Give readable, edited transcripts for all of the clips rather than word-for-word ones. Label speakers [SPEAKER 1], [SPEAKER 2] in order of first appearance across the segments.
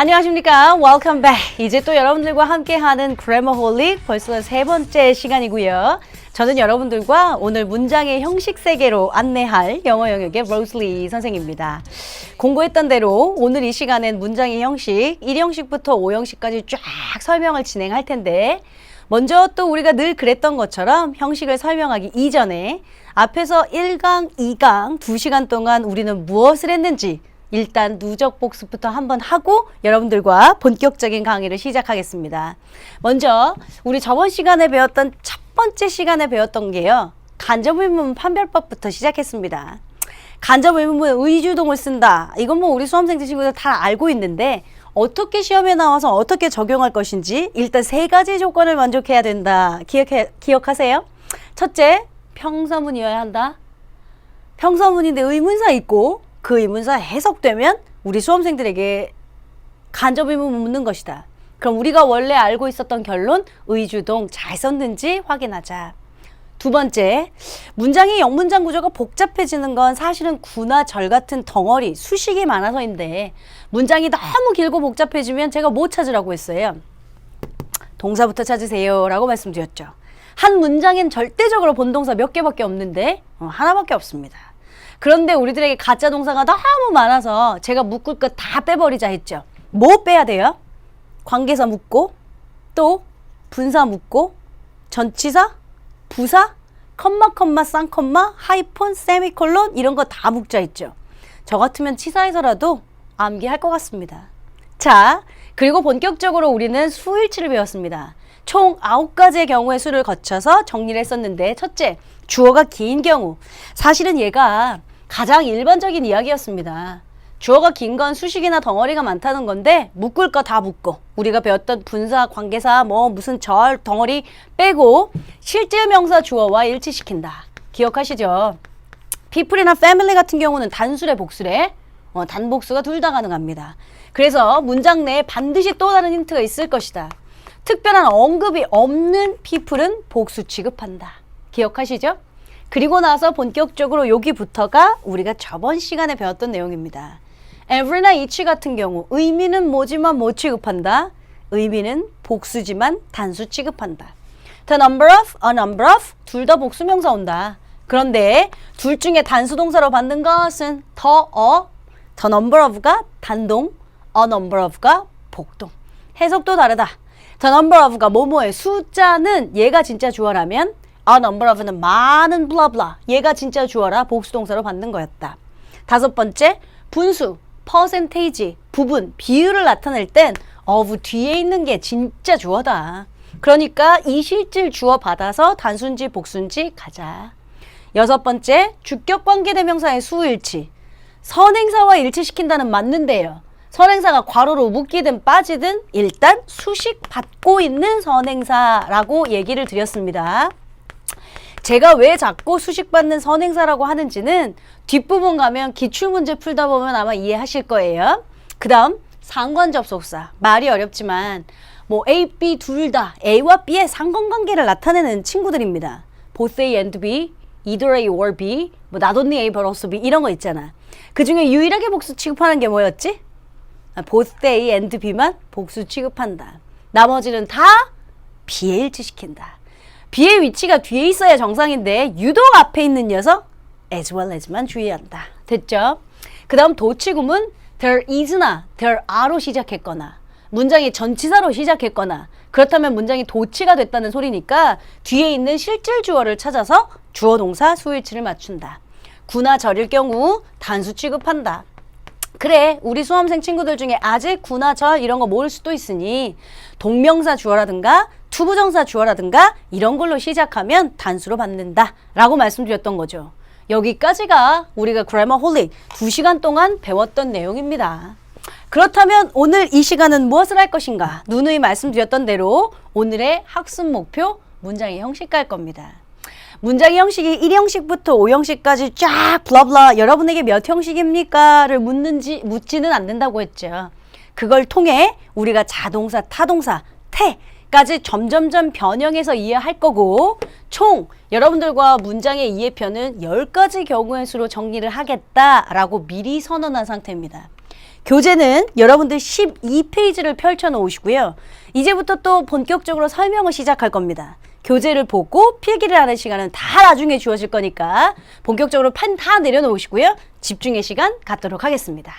[SPEAKER 1] 안녕하십니까. Welcome back. 이제 또 여러분들과 함께하는 Grammarholic 벌써 세 번째 시간이고요. 저는 여러분들과 오늘 문장의 형식 세계로 안내할 영어 영역의 로즐리 선생입니다. 공고했던 대로 오늘 이 시간엔 문장의 형식 1형식부터 5형식까지 쫙 설명을 진행할 텐데 먼저 또 우리가 늘 그랬던 것처럼 형식을 설명하기 이전에 앞에서 1강, 2강 2시간 동안 우리는 무엇을 했는지 일단 누적 복습부터 한번 하고 여러분들과 본격적인 강의를 시작하겠습니다. 먼저 우리 저번 시간에 배웠던 첫 번째 시간에 배웠던 게요. 간접의문 판별법부터 시작했습니다. 간접의문은 의주동을 쓴다. 이건 뭐 우리 수험생들 친구들 다 알고 있는데 어떻게 시험에 나와서 어떻게 적용할 것인지 일단 세 가지 조건을 만족해야 된다. 기억하세요? 첫째, 평서문이어야 한다. 평서문인데 의문사 있고 그 의문사 해석되면 우리 수험생들에게 간접의문 묻는 것이다. 그럼 우리가 원래 알고 있었던 결론 의주동 잘 썼는지 확인하자. 두 번째, 문장의 영문장 구조가 복잡해지는 건 사실은 구나 절 같은 덩어리, 수식이 많아서인데 문장이 너무 길고 복잡해지면 제가 뭐 찾으라고 했어요? 동사부터 찾으세요 라고 말씀드렸죠. 한 문장엔 절대적으로 본동사 몇 개밖에 없는데 하나밖에 없습니다. 그런데 우리들에게 가짜 동사가 너무 많아서 제가 묶을 것 다 빼버리자 했죠. 뭐 빼야 돼요? 관계사 묶고 또 분사 묶고 전치사, 부사, 컴마, 쌍컴마, 하이폰, 세미콜론 이런 거 다 묶자 했죠. 저 같으면 치사해서라도 암기할 것 같습니다. 자, 그리고 본격적으로 우리는 수일치를 배웠습니다. 총 9가지의 경우의 수를 거쳐서 정리를 했었는데 첫째, 주어가 긴 경우. 사실은 얘가 가장 일반적인 이야기였습니다. 주어가 긴 건 수식이나 덩어리가 많다는 건데 묶을 거 다 묶고 우리가 배웠던 분사, 관계사, 뭐 무슨 절, 덩어리 빼고 실제 명사 주어와 일치시킨다. 기억하시죠? people이나 family 같은 경우는 단수래 복수래 단복수가 둘 다 가능합니다. 그래서 문장 내에 반드시 또 다른 힌트가 있을 것이다. 특별한 언급이 없는 people은 복수 취급한다. 기억하시죠? 그리고 나서 본격적으로 여기부터가 우리가 저번 시간에 배웠던 내용입니다. every나 each 같은 경우 의미는 뭐지만 뭐 취급한다? 의미는 복수지만 단수 취급한다. the number of, a number of 둘 다 복수명사 온다. 그런데 둘 중에 단수 동사로 받는 것은 the number of가 단동, a number of가 복동. 해석도 다르다. the number of가 뭐뭐의 숫자는 얘가 진짜 주어라면 a number of는 많은 블라블라 얘가 진짜 주어라 복수동사로 받는 거였다. 다섯 번째, 분수, percentage, 부분, 비율을 나타낼 땐 of 뒤에 있는 게 진짜 주어다. 그러니까 이 실질 주어 받아서 단수인지 복수인지 가자. 여섯 번째, 주격관계대명사의 수일치. 선행사와 일치시킨다는 맞는데요. 선행사가 괄호로 묶이든 빠지든 일단 수식 받고 있는 선행사라고 얘기를 드렸습니다. 제가 왜 자꾸 수식받는 선행사라고 하는지는 뒷부분 가면 기출문제 풀다 보면 아마 이해하실 거예요. 그 다음 상관접속사. 말이 어렵지만 뭐 A, B 둘 다 A와 B의 상관관계를 나타내는 친구들입니다. both A and B, either A or B, 뭐 not only A but also B 이런 거 있잖아. 그 중에 유일하게 복수 취급하는 게 뭐였지? both A and B만 복수 취급한다. 나머지는 다 B에 일치시킨다. B의 위치가 뒤에 있어야 정상인데 유독 앞에 있는 녀석 as well as만 주의한다. 됐죠? 그 다음 도치구문 there is나 there are로 시작했거나 문장이 전치사로 시작했거나 그렇다면 문장이 도치가 됐다는 소리니까 뒤에 있는 실질 주어를 찾아서 주어 동사 수일치를 맞춘다. 구나 절일 경우 단수 취급한다. 그래, 우리 수험생 친구들 중에 아직 구나 절 이런 거 모를 수도 있으니 동명사 주어라든가 투부정사 주어라든가 이런 걸로 시작하면 단수로 받는다 라고 말씀드렸던 거죠. 여기까지가 우리가 Grammarholic 2시간 동안 배웠던 내용입니다. 그렇다면 오늘 이 시간은 무엇을 할 것인가? 누누이 말씀드렸던 대로 오늘의 학습 목표 문장의 형식 갈 겁니다. 문장의 형식이 1형식부터 5형식까지 쫙 블라블라 여러분에게 몇 형식입니까?를 묻지는 않는다고 했죠. 그걸 통해 우리가 자동사, 타동사, 태까지 점점점 변형해서 이해할 거고 총 여러분들과 문장의 이해편은 10가지 경우의 수로 정리를 하겠다라고 미리 선언한 상태입니다. 교재는 여러분들 12페이지를 펼쳐 놓으시고요. 이제부터 또 본격적으로 설명을 시작할 겁니다. 교재를 보고 필기를 하는 시간은 다 나중에 주어질 거니까 본격적으로 펜 다 내려놓으시고요. 집중의 시간 갖도록 하겠습니다.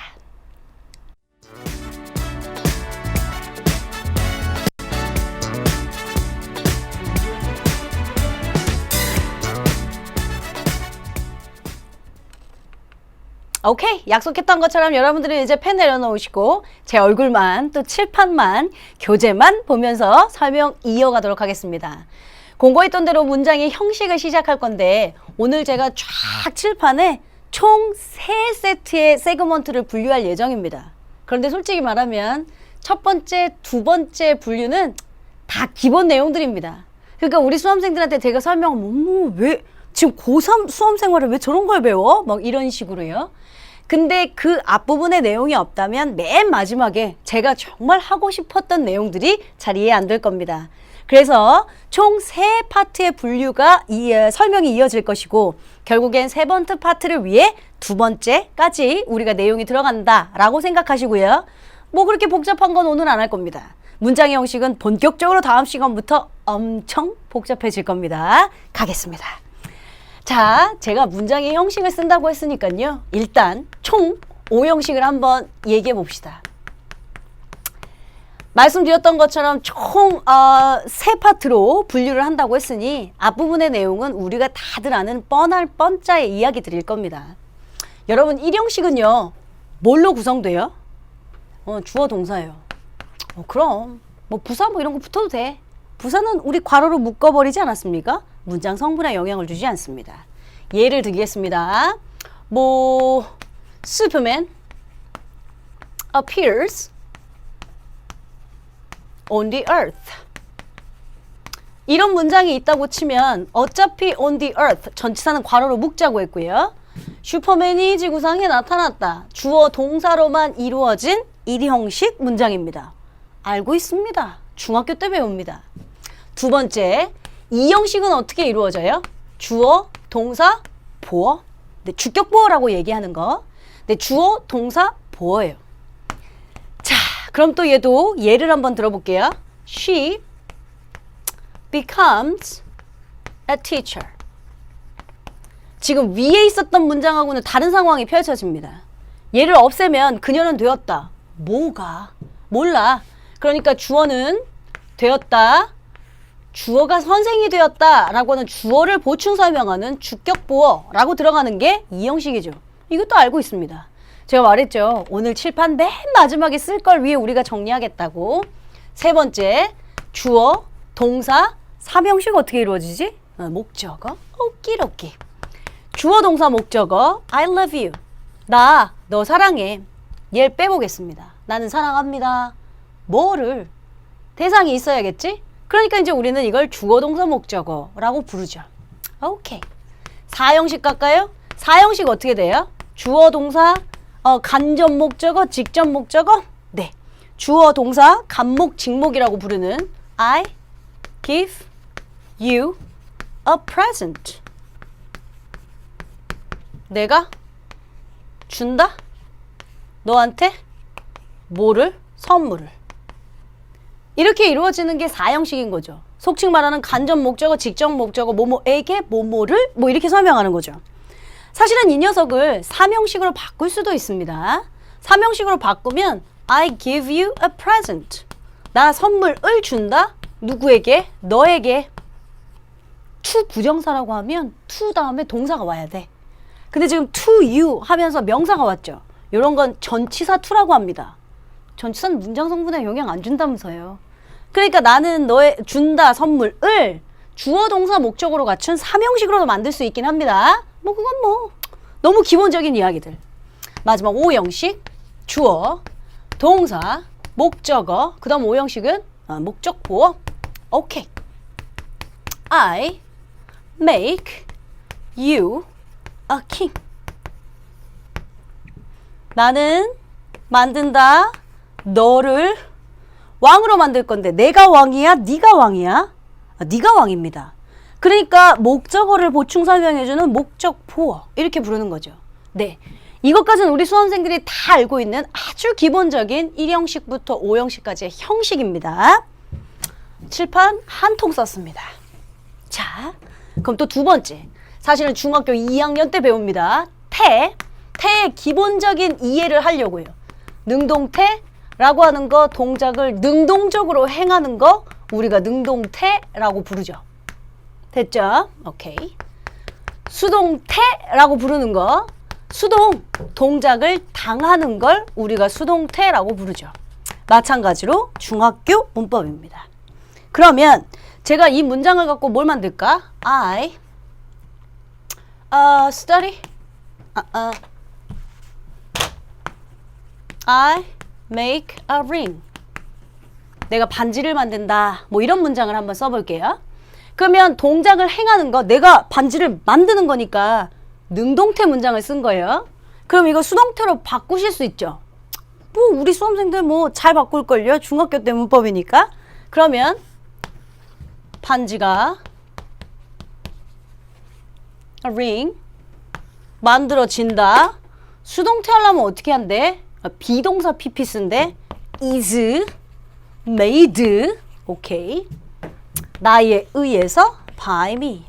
[SPEAKER 1] 오케이, 약속했던 것처럼 여러분들은 이제 펜 내려놓으시고 제 얼굴만 또 칠판만 교재만 보면서 설명 이어가도록 하겠습니다. 공고했던 대로 문장의 형식을 시작할 건데 오늘 제가 쫙 칠판에 총 3세트의 세그먼트를 분류할 예정입니다. 그런데 솔직히 말하면 첫 번째, 두 번째 분류는 다 기본 내용들입니다. 그러니까 우리 수험생들한테 제가 설명하면 왜 지금 고3 수험생활을 왜 저런 걸 배워? 막 이런 식으로요. 근데 그 앞부분에 내용이 없다면 맨 마지막에 제가 정말 하고 싶었던 내용들이 잘 이해 안 될 겁니다. 그래서 총 3파트의 분류가 설명이 이어질 것이고 결국엔 세 번째 파트를 위해 두 번째까지 우리가 내용이 들어간다라고 생각하시고요. 뭐 그렇게 복잡한 건 오늘 안 할 겁니다. 문장의 형식은 본격적으로 다음 시간부터 엄청 복잡해질 겁니다. 가겠습니다. 자, 제가 문장의 형식을 쓴다고 했으니까요. 일단 총 5형식을 한번 얘기해 봅시다. 말씀드렸던 것처럼 총 3파트로 분류를 한다고 했으니 앞부분의 내용은 우리가 다들 아는 뻔할 뻔짜의 이야기 드릴 겁니다. 여러분 1형식은요. 뭘로 구성돼요? 주어 동사예요. 그럼 뭐 부사 뭐 이런 거 붙어도 돼. 부사는 우리 괄호로 묶어버리지 않았습니까? 문장 성분에 영향을 주지 않습니다. 예를 들겠습니다. 뭐 Superman appears on the earth. 이런 문장이 있다고 치면 어차피 on the earth 전치사는 괄호로 묶자고 했고요. 슈퍼맨이 지구상에 나타났다. 주어 동사로만 이루어진 1형식 문장입니다. 알고 있습니다. 중학교 때 배웁니다. 두 번째, 2형식은 어떻게 이루어져요? 주어, 동사, 보어. 네, 주격 보어라고 얘기하는 거. 네, 주어, 동사, 보어예요. 자, 그럼 또 얘도 예를 한번 들어볼게요. She becomes a teacher. 지금 위에 있었던 문장하고는 다른 상황이 펼쳐집니다. 얘를 없애면 그녀는 되었다. 뭐가? 몰라. 그러니까 주어는 되었다. 주어가 선생이 되었다 라고 하는 주어를 보충 설명하는 주격보어라고 들어가는 게 이 형식이죠. 이것도 알고 있습니다. 제가 말했죠. 오늘 칠판 맨 마지막에 쓸 걸 위해 우리가 정리하겠다고. 세 번째, 주어, 동사, 3형식 어떻게 이루어지지? 목적어, 오끼로끼. 주어, 동사, 목적어, I love you. 나, 너 사랑해. 얘를 빼보겠습니다. 나는 사랑합니다. 뭐를? 대상이 있어야겠지? 그러니까 이제 우리는 이걸 주어, 동사, 목적어라고 부르죠. 오케이. 4형식 갈까요? 4형식 어떻게 돼요? 주어, 동사, 간접 목적어, 직접 목적어? 네. 주어, 동사, 간목, 직목이라고 부르는 I give you a present. 내가 준다? 너한테 뭐를? 선물을. 이렇게 이루어지는 게 4형식인 거죠. 속칭 말하는 간접 목적어, 직접 목적어, 뭐뭐에게 뭐뭐를 뭐 이렇게 설명하는 거죠. 사실은 이 녀석을 3형식으로 바꿀 수도 있습니다. 3형식으로 바꾸면 I give you a present. 나 선물을 준다? 누구에게? 너에게. to 부정사라고 하면 to 다음에 동사가 와야 돼. 근데 지금 to you 하면서 명사가 왔죠. 이런 건 전치사 to라고 합니다. 전치사는 문장 성분에 영향 안 준다면서요. 그러니까 나는 너의 준다 선물을 주어 동사 목적으로 갖춘 3형식으로도 만들 수 있긴 합니다. 뭐 그건 뭐 너무 기본적인 이야기들. 마지막 5형식 주어 동사 목적어 그 다음 5형식은 목적 보어. 오케이. I make you a king. 나는 만든다 너를 왕으로 만들 건데 내가 왕이야? 네가 왕이야? 네가 왕입니다. 그러니까 목적어를 보충 설명해주는 목적 보어 이렇게 부르는 거죠. 네, 이것까지는 우리 수험생들이 다 알고 있는 아주 기본적인 1형식부터 5형식까지의 형식입니다. 칠판 한 통 썼습니다. 자, 그럼 또 두 번째. 사실은 중학교 2학년 때 배웁니다. 태의 기본적인 이해를 하려고요. 능동태라고 하는 거, 동작을 능동적으로 행하는 거 우리가 능동태라고 부르죠. 됐죠? 오케이. 수동태라고 부르는 거, 동작을 당하는 걸 우리가 수동태라고 부르죠. 마찬가지로 중학교 문법입니다. 그러면 제가 이 문장을 갖고 뭘 만들까? I study I make a ring. 내가 반지를 만든다. 뭐 이런 문장을 한번 써볼게요. 그러면 동작을 행하는 거, 내가 반지를 만드는 거니까 능동태 문장을 쓴 거예요. 그럼 이거 수동태로 바꾸실 수 있죠. 뭐 우리 수험생들 뭐 잘 바꿀걸요. 중학교 때 문법이니까. 그러면 반지가 a ring 만들어진다. 수동태 하려면 어떻게 한대? 비동사 PP 쓴대. is made. 오케이. 나에 의해서 by me.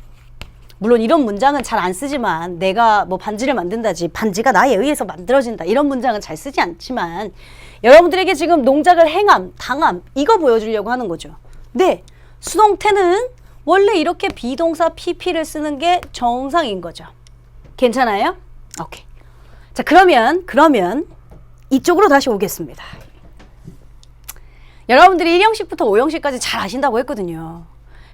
[SPEAKER 1] 물론 이런 문장은 잘 안 쓰지만, 내가 뭐 반지를 만든다지 반지가 나에 의해서 만들어진다 이런 문장은 잘 쓰지 않지만, 여러분들에게 지금 동작을 행함, 당함 이거 보여주려고 하는 거죠. 네, 수동태는 원래 이렇게 비동사 PP를 쓰는 게 정상인 거죠. 괜찮아요? 오케이. 자, 그러면 이쪽으로 다시 오겠습니다. 여러분들이 1형식부터 5형식까지 잘 아신다고 했거든요.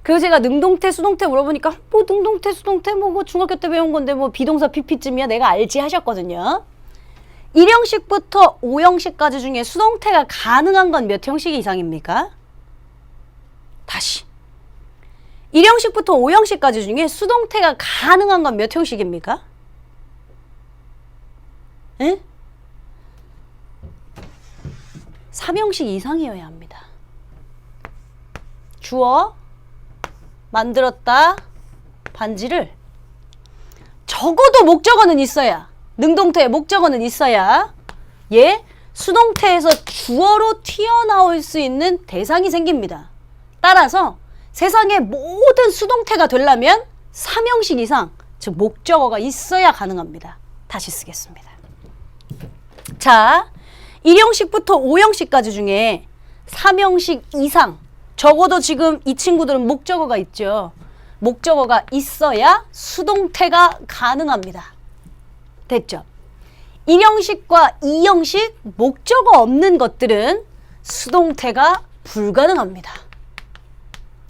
[SPEAKER 1] 그리고 제가 능동태, 수동태 물어보니까 뭐 능동태, 수동태 뭐 중학교 때 배운 건데 뭐 비동사 PP쯤이야 내가 알지 하셨거든요. 1형식부터 5형식까지 중에 수동태가 가능한 건 몇 형식 이상입니까? 다시. 1형식부터 5형식까지 중에 수동태가 가능한 건 몇 형식입니까? 에? 3형식 이상이어야 합니다. 주어, 만들었다, 반지를. 적어도 목적어는 있어야, 능동태에 목적어는 있어야 수동태에서 주어로 튀어나올 수 있는 대상이 생깁니다. 따라서 세상의 모든 수동태가 되려면 3형식 이상, 즉 목적어가 있어야 가능합니다. 다시 쓰겠습니다. 자, 1형식부터 5형식까지 중에 3형식 이상, 적어도 지금 이 친구들은 목적어가 있죠. 목적어가 있어야 수동태가 가능합니다. 됐죠? 1형식과 2형식 목적어 없는 것들은 수동태가 불가능합니다.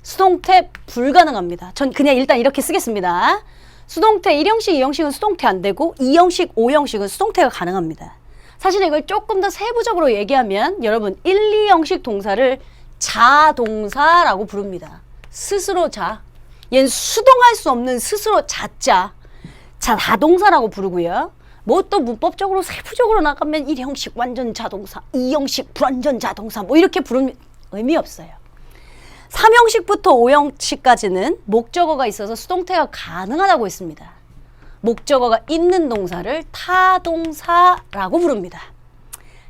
[SPEAKER 1] 수동태 불가능합니다. 전 그냥 일단 이렇게 쓰겠습니다. 수동태 1형식, 2형식은 수동태 안 되고 2형식, 5형식은 수동태가 가능합니다. 사실 이걸 조금 더 세부적으로 얘기하면 여러분 1, 2형식 동사를 자동사라고 부릅니다. 스스로 자. 얘는 수동할 수 없는 스스로 자자. 자동사라고 부르고요. 뭐 또 문법적으로 세부적으로 나가면 1형식 완전 자동사, 2형식 불완전 자동사 뭐 이렇게 부르면 의미 없어요. 3형식부터 5형식까지는 목적어가 있어서 수동태가 가능하다고 했습니다. 목적어가 있는 동사를 타동사라고 부릅니다.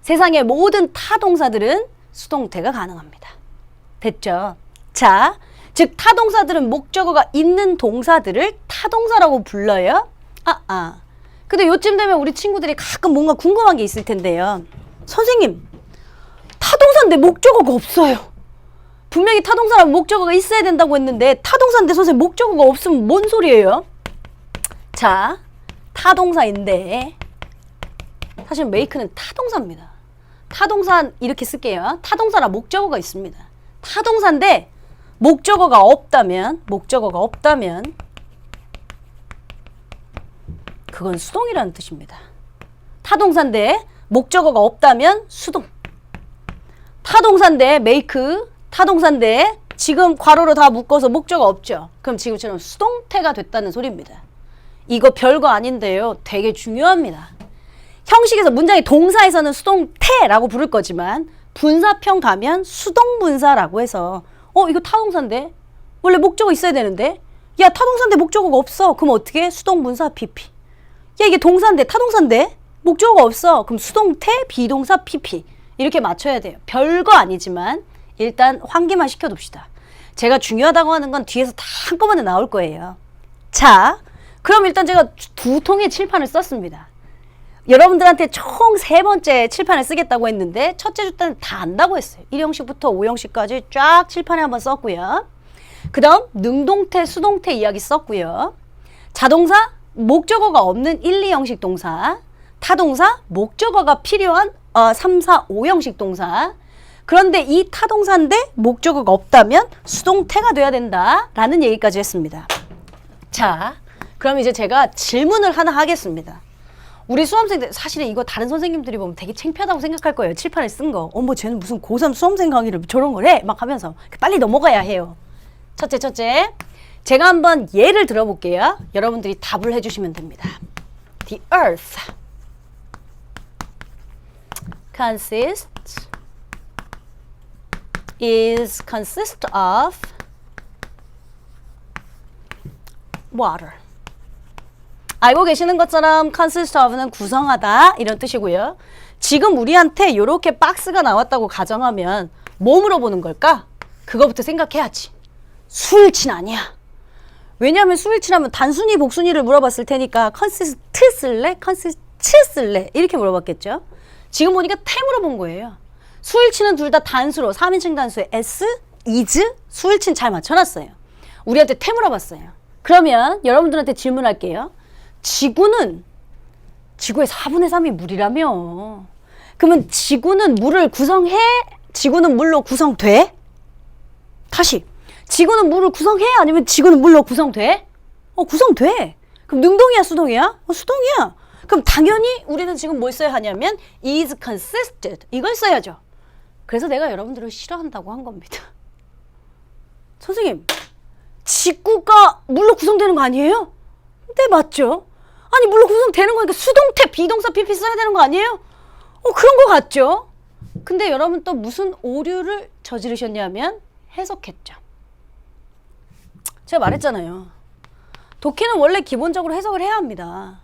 [SPEAKER 1] 세상의 모든 타동사들은 수동태가 가능합니다. 됐죠? 자, 즉 타동사들은 목적어가 있는 동사들을 타동사라고 불러요. 근데 요쯤 되면 우리 친구들이 가끔 뭔가 궁금한 게 있을 텐데요. 선생님, 타동사인데 목적어가 없어요. 분명히 타동사라면 목적어가 있어야 된다고 했는데 타동사인데 선생님 목적어가 없으면 뭔 소리예요? 자, 타동사인데 사실 make는 타동사입니다. 타동사 이렇게 쓸게요. 타동사라 목적어가 있습니다. 타동사인데 목적어가 없다면 그건 수동이라는 뜻입니다. 타동사인데 목적어가 없다면 수동. 타동사인데 make, 타동사인데 지금 괄호로 다 묶어서 목적어 없죠. 그럼 지금처럼 수동태가 됐다는 소리입니다. 이거 별거 아닌데요. 되게 중요합니다. 형식에서 문장의 동사에서는 수동태라고 부를 거지만 분사평 가면 수동분사라고 해서 이거 타동사인데? 원래 목적어 있어야 되는데? 야, 타동사인데 목적어가 없어. 그럼 어떻게 해? 수동분사 PP. 야, 이게 동사인데 타동사인데? 목적어가 없어. 그럼 수동태, 비동사, PP 이렇게 맞춰야 돼요. 별거 아니지만 일단 환기만 시켜둡시다. 제가 중요하다고 하는 건 뒤에서 다 한꺼번에 나올 거예요. 자, 그럼 일단 제가 두 통의 칠판을 썼습니다. 여러분들한테 총 3번째 칠판을 쓰겠다고 했는데 첫째 주 때는 다 안다고 했어요. 1형식부터 5형식까지 쫙 칠판에 한번 썼고요. 그 다음 능동태, 수동태 이야기 썼고요. 자동사, 목적어가 없는 1, 2형식 동사, 타동사, 목적어가 필요한 3, 4, 5형식 동사. 그런데 이 타동사인데 목적어가 없다면 수동태가 돼야 된다라는 얘기까지 했습니다. 자, 그럼 이제 제가 질문을 하나 하겠습니다. 우리 수험생들 사실은 이거 다른 선생님들이 보면 되게 창피하다고 생각할 거예요. 칠판에 쓴 거. 어머 쟤는 무슨 고3 수험생 강의를 저런 걸 해? 막 하면서 빨리 넘어가야 해요. 첫째. 제가 한번 예를 들어볼게요. 여러분들이 답을 해주시면 됩니다. The earth consist of water. 알고 계시는 것처럼 consist of는 구성하다 이런 뜻이고요. 지금 우리한테 이렇게 박스가 나왔다고 가정하면 뭐 물어보는 걸까? 그거부터 생각해야지. 수일치는 아니야. 왜냐하면 수일치라면 단순히 복순위를 물어봤을 테니까 consist 쓸래? consist 쓸래? 이렇게 물어봤겠죠. 지금 보니까 태 물어본 거예요. 수일치는 둘 다 단수로 3인칭 단수에 s, is, 수일치는 잘 맞춰놨어요. 우리한테 태 물어봤어요. 그러면 여러분들한테 질문할게요. 지구의 4분의 3이 물이라며. 그러면 지구는 지구는 물로 구성돼? 다시. 지구는 물을 구성해? 아니면 지구는 물로 구성돼? 구성돼. 그럼 능동이야, 수동이야? 수동이야. 그럼 당연히 우리는 지금 뭘 써야 하냐면 is consisted. 이걸 써야죠. 그래서 내가 여러분들을 싫어한다고 한 겁니다. 선생님, 지구가 물로 구성되는 거 아니에요? 네, 맞죠? 아니, 물로 구성되는 거니까 수동태, 비동사, PP 써야 되는 거 아니에요? 그런 거 같죠? 근데 여러분 또 무슨 오류를 저지르셨냐면 해석했죠. 제가 말했잖아요. 독해는 원래 기본적으로 해석을 해야 합니다.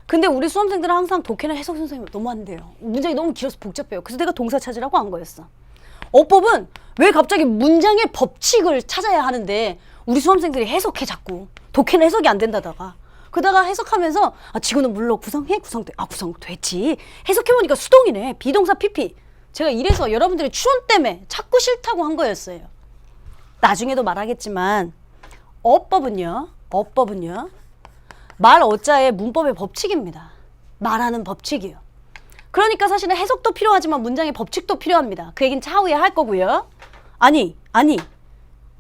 [SPEAKER 1] 근데 우리 수험생들은 항상 독해는 해석 선생님 너무 안 돼요. 문장이 너무 길어서 복잡해요. 그래서 내가 동사 찾으라고 한 거였어. 어법은 왜 갑자기 문장의 법칙을 찾아야 하는데 우리 수험생들이 해석해 자꾸. 독해는 해석이 안 된다다가. 그러다가 해석하면서 지구는 물로 구성해? 구성됐지. 해석해보니까 수동이네. 비동사 PP. 제가 이래서 여러분들의 추론 때문에 자꾸 싫다고 한 거였어요. 나중에도 말하겠지만 어법은요. 말 어자의 문법의 법칙입니다. 말하는 법칙이요. 그러니까 사실은 해석도 필요하지만 문장의 법칙도 필요합니다. 그 얘기는 차후에 할 거고요. 아니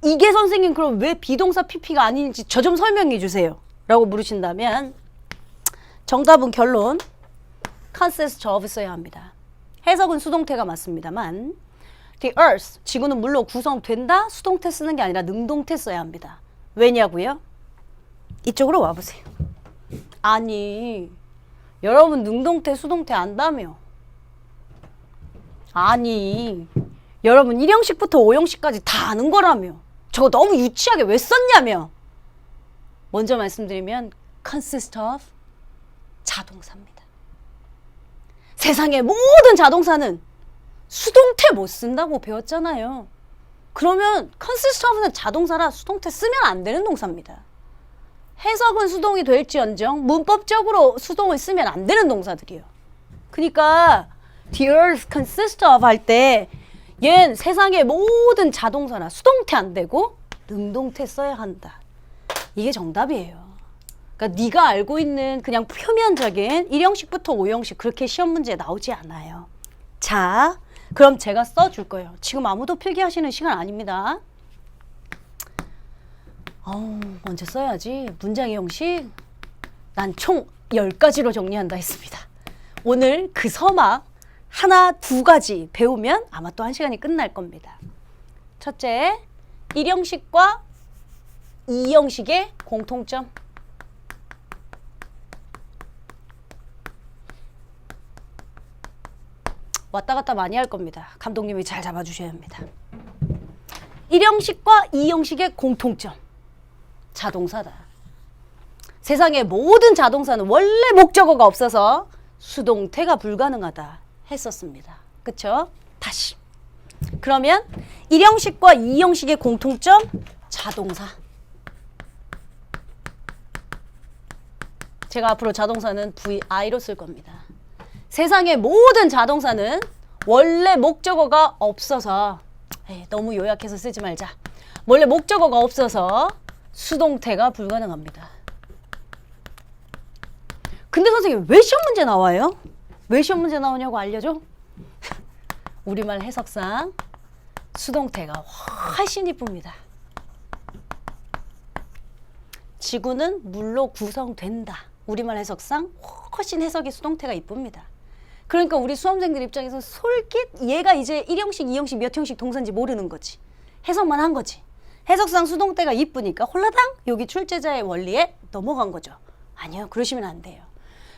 [SPEAKER 1] 이게 선생님 그럼 왜 비동사 PP가 아닌지 저 좀 설명해 주세요 라고 물으신다면 정답은 결론 consist of 써야 합니다. 해석은 수동태가 맞습니다만 the earth, 지구는 물로 구성된다 수동태 쓰는 게 아니라 능동태 써야 합니다. 왜냐고요? 이쪽으로 와보세요. 아니 여러분 능동태 수동태 안다며. 아니 여러분 1형식부터 5형식까지 다 아는 거라며. 저거 너무 유치하게 왜 썼냐며. 먼저 말씀드리면 consist of 자동사입니다. 세상의 모든 자동사는 수동태 못 쓴다고 배웠잖아요. 그러면 consist of는 자동사라 수동태 쓰면 안 되는 동사입니다. 해석은 수동이 될지언정 문법적으로 수동을 쓰면 안 되는 동사들이에요. 그러니까 the earth consists of 할 때 얘는 세상의 모든 자동사나 수동태 안 되고 능동태 써야 한다. 이게 정답이에요. 그러니까 네가 알고 있는 그냥 표면적인 1형식부터 5형식 그렇게 시험 문제에 나오지 않아요. 자, 그럼 제가 써줄 거예요. 지금 아무도 필기하시는 시간 아닙니다. 먼저 써야지. 문장의 형식 난 총 10가지로 정리한다 했습니다. 오늘 그 서막 하나, 두 가지 배우면 아마 또 1시간이 끝날 겁니다. 첫째, 1형식과 2형식의 공통점. 왔다 갔다 많이 할 겁니다. 감독님이 잘 잡아주셔야 합니다. 1형식과 2형식의 공통점. 자동사다. 세상의 모든 자동사는 원래 목적어가 없어서 수동태가 불가능하다 했었습니다. 그쵸? 다시. 그러면 1형식과 2형식의 공통점 자동사. 제가 앞으로 자동사는 VI로 쓸 겁니다. 세상의 모든 자동사는 원래 목적어가 없어서 너무 요약해서 쓰지 말자. 원래 목적어가 없어서 수동태가 불가능합니다. 근데 선생님 왜 시험 문제 나와요? 왜 시험 문제 나오냐고 알려줘? 우리말 해석상 수동태가 훨씬 이쁩니다. 지구는 물로 구성된다. 우리말 해석상 훨씬 해석이 수동태가 이쁩니다. 그러니까 우리 수험생들 입장에서 솔깃 얘가 이제 1형식, 2형식, 몇 형식 동사인지 모르는 거지. 해석만 한 거지. 해석상 수동태가 이쁘니까 홀라당 여기 출제자의 원리에 넘어간 거죠. 아니요. 그러시면 안 돼요.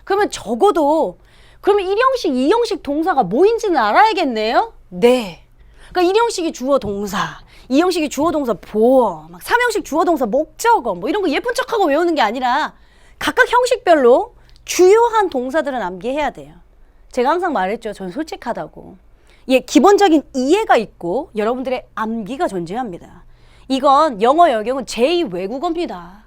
[SPEAKER 1] 그러면 적어도 그러면 1형식, 2형식 동사가 뭐인지는 알아야겠네요? 네. 그러니까 1형식이 주어 동사, 2형식이 주어 동사 보어, 막 3형식 주어 동사 목적어 뭐 이런 거 예쁜 척하고 외우는 게 아니라 각각 형식별로 주요한 동사들은 암기해야 돼요. 제가 항상 말했죠. 전 솔직하다고. 예, 기본적인 이해가 있고 여러분들의 암기가 존재합니다. 이건 영어 영역은 제2 외국어입니다.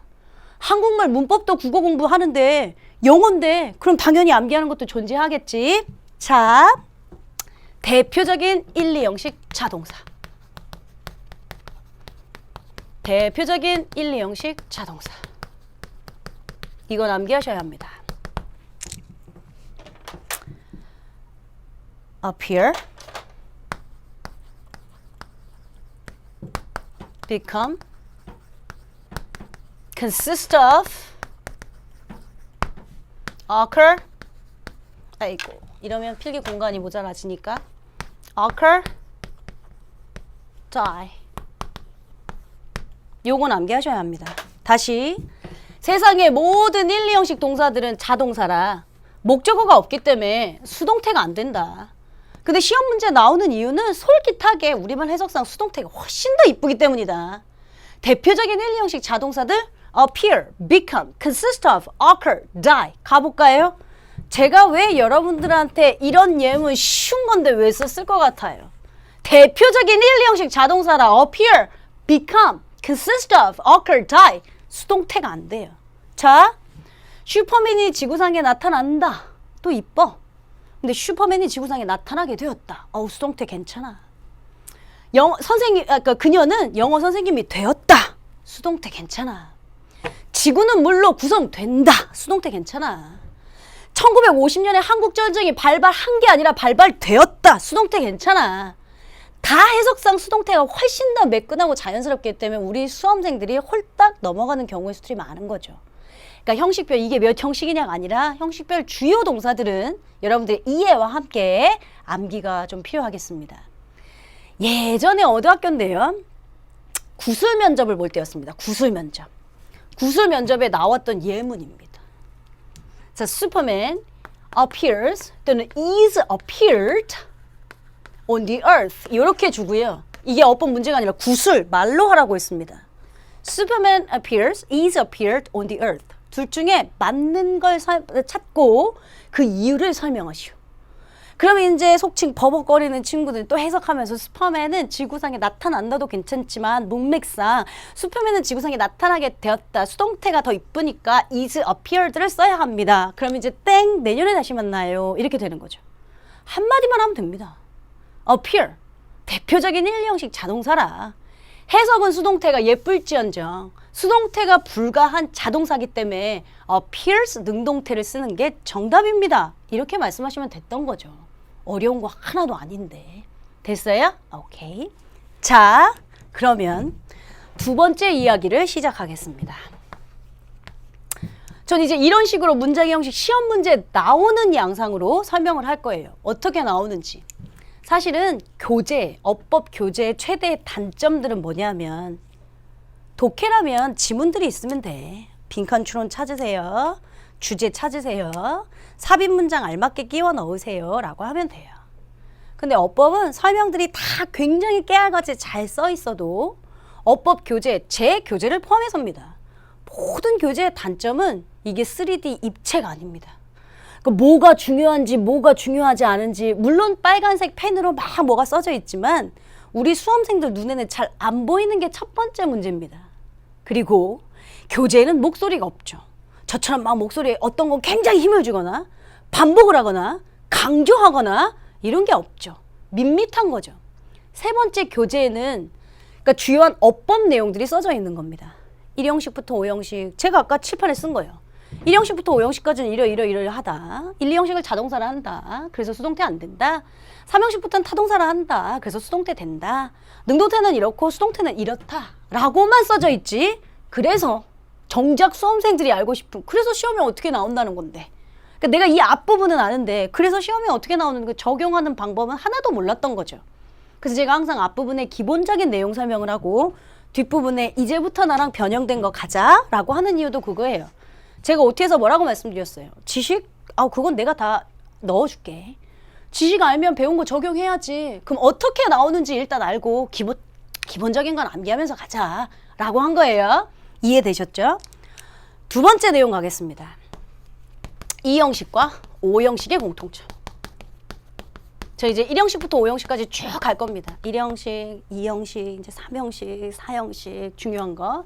[SPEAKER 1] 한국말 문법도 국어 공부하는데 영어인데 그럼 당연히 암기하는 것도 존재하겠지. 자, 대표적인 1, 2형식 자동사. 대표적인 1, 2형식 자동사. 이건 암기하셔야 합니다. appear, become, consist of, occur. 아이고, 이러면 필기 공간이 모자라지니까 occur, die. 요건 암기하셔야 합니다. 다시 세상의 모든 1, 2형식 동사들은 자동사라 목적어가 없기 때문에 수동태가 안 된다. 근데 시험 문제 나오는 이유는 솔깃하게 우리말 해석상 수동태가 훨씬 더 이쁘기 때문이다. 대표적인 1, 2형식 자동사들 appear, become, consist of, occur, die. 가볼까요? 제가 왜 여러분들한테 이런 예문 쉬운 건데 왜 썼을 것 같아요? 대표적인 1, 2형식 자동사라 appear, become, consist of, occur, die. 수동태가 안 돼요. 자, 슈퍼맨이 지구상에 나타난다. 또 이뻐. 근데 슈퍼맨이 지구상에 나타나게 되었다. 수동태 괜찮아. 그녀는 영어 선생님이 되었다. 수동태 괜찮아. 지구는 물로 구성된다. 수동태 괜찮아. 1950년에 한국전쟁이 발발한 게 아니라 발발되었다. 수동태 괜찮아. 다 해석상 수동태가 훨씬 더 매끈하고 자연스럽기 때문에 우리 수험생들이 홀딱 넘어가는 경우의 수들이 많은 거죠. 그러니까 형식별 이게 몇 형식이냐가 아니라 형식별 주요 동사들은 여러분들의 이해와 함께 암기가 좀 필요하겠습니다. 예전에 어느 학교인데요. 구술 면접을 볼 때였습니다. 구술 면접. 구술 면접에 나왔던 예문입니다. 자, 슈퍼맨 appears 또는 is appeared on the earth 이렇게 주고요. 이게 어법 문제가 아니라 구술 말로 하라고 했습니다. Superman appears, is appeared on the earth. 둘 중에 맞는 걸 찾고 그 이유를 설명하시오. 그러면 이제 속칭 버벅거리는 친구들이 또 해석하면서 슈퍼맨은 지구상에 나타난다도 괜찮지만 문맥상 슈퍼맨은 지구상에 나타나게 되었다. 수동태가 더 이쁘니까 is appeared를 써야 합니다. 그럼 이제 땡 내년에 다시 만나요. 이렇게 되는 거죠. 한마디만 하면 됩니다. appear 대표적인 1, 2형식 자동사라. 해석은 수동태가 예쁠지언정 수동태가 불가한 자동사기 때문에 appears 능동태를 쓰는 게 정답입니다. 이렇게 말씀하시면 됐던 거죠. 어려운 거 하나도 아닌데. 됐어요? 오케이. 자, 그러면 두 번째 이야기를 시작하겠습니다. 전 이제 이런 식으로 문장의 형식 시험 문제 나오는 양상으로 설명을 할 거예요. 어떻게 나오는지. 사실은 교재, 어법 교재의 최대의 단점들은 뭐냐면 독해라면 지문들이 있으면 돼. 빈칸 추론 찾으세요. 주제 찾으세요. 삽입 문장 알맞게 끼워 넣으세요. 라고 하면 돼요. 근데 어법은 설명들이 다 굉장히 깨알같이 잘 써 있어도 어법 교재, 제 교재를 포함해서입니다. 모든 교재의 단점은 이게 3D 입체가 아닙니다. 그러니까 뭐가 중요한지 뭐가 중요하지 않은지 물론 빨간색 펜으로 막 뭐가 써져 있지만 우리 수험생들 눈에는 잘 안 보이는 게 첫 번째 문제입니다. 그리고 교재에는 목소리가 없죠. 저처럼 막 목소리에 어떤 건 굉장히 힘을 주거나 반복을 하거나 강조하거나 이런 게 없죠. 밋밋한 거죠. 세 번째 교재에는 그러니까 주요한 어법 내용들이 써져 있는 겁니다. 1형식부터 5형식 제가 아까 칠판에 쓴 거예요. 1형식부터 5형식까지는 이러 하다. 1, 2형식을 자동사로 한다. 그래서 수동태 안 된다. 3형식부터는 타동사로 한다. 그래서 수동태 된다. 능동태는 이렇고 수동태는 이렇다. 라고만 써져 있지. 그래서 정작 수험생들이 알고 싶은 그래서 시험에 어떻게 나온다는 건데. 그러니까 내가 이 앞부분은 아는데 그래서 시험에 어떻게 나오는 그 적용하는 방법은 하나도 몰랐던 거죠. 그래서 제가 항상 앞부분에 기본적인 내용 설명을 하고 뒷부분에 이제부터 나랑 변형된 거 가자 라고 하는 이유도 그거예요. 제가 OT에서 뭐라고 말씀드렸어요. 지식? 그건 내가 다 넣어줄게. 지식 알면 배운 거 적용해야지. 그럼 어떻게 나오는지 일단 알고 기본적인 건 암기하면서 가자 라고 한 거예요. 이해되셨죠? 두 번째 내용 가겠습니다. 2형식과 5형식의 공통점. 저 이제 1형식부터 5형식까지 쭉 갈 겁니다. 1형식, 2형식, 이제 3형식, 4형식 중요한 거.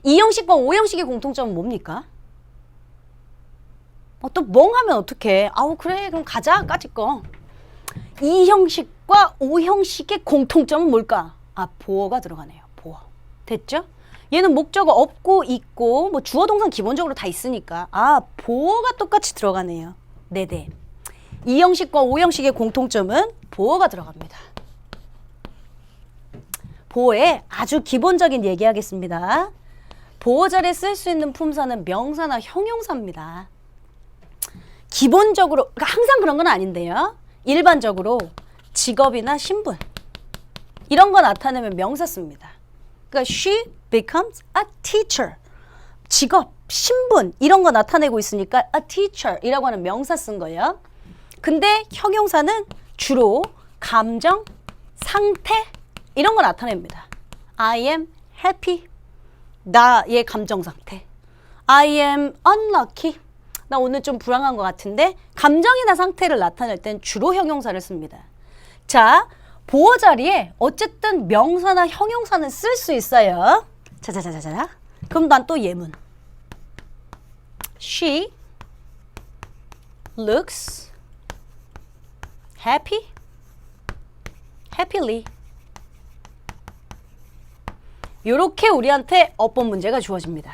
[SPEAKER 1] 2형식과 5형식의 공통점은 뭡니까? 또 멍하면 어떡해. 그래 그럼 가자 까짓 거. 2형식과 5형식의 공통점은 뭘까? 보어가 들어가네요. 보어. 됐죠? 얘는 목적어 없고 있고 뭐 주어 동사 기본적으로 다 있으니까 보어가 똑같이 들어가네요. 네네. 2형식과 5형식의 공통점은 보어가 들어갑니다. 보어에 아주 기본적인 얘기하겠습니다. 보어 자리에 쓸 수 있는 품사는 명사나 형용사입니다. 기본적으로 그러니까 항상 그런 건 아닌데요. 일반적으로 직업이나 신분 이런 거 나타내면 명사 씁니다. 그러니까 she becomes a teacher. 직업, 신분 이런 거 나타내고 있으니까 a teacher 이라고 하는 명사 쓴 거예요. 근데 형용사는 주로 감정, 상태 이런 거 나타냅니다. I am happy. 나의 감정 상태. I am unlucky. 나 오늘 좀 불안한 것 같은데 감정이나 상태를 나타낼 땐 주로 형용사를 씁니다. 자, 보어 자리에 어쨌든 명사나 형용사는 쓸 수 있어요. 자자자자자. 그럼 난 또 예문. She looks happy, happily. 요렇게 우리한테 어법 문제가 주어집니다.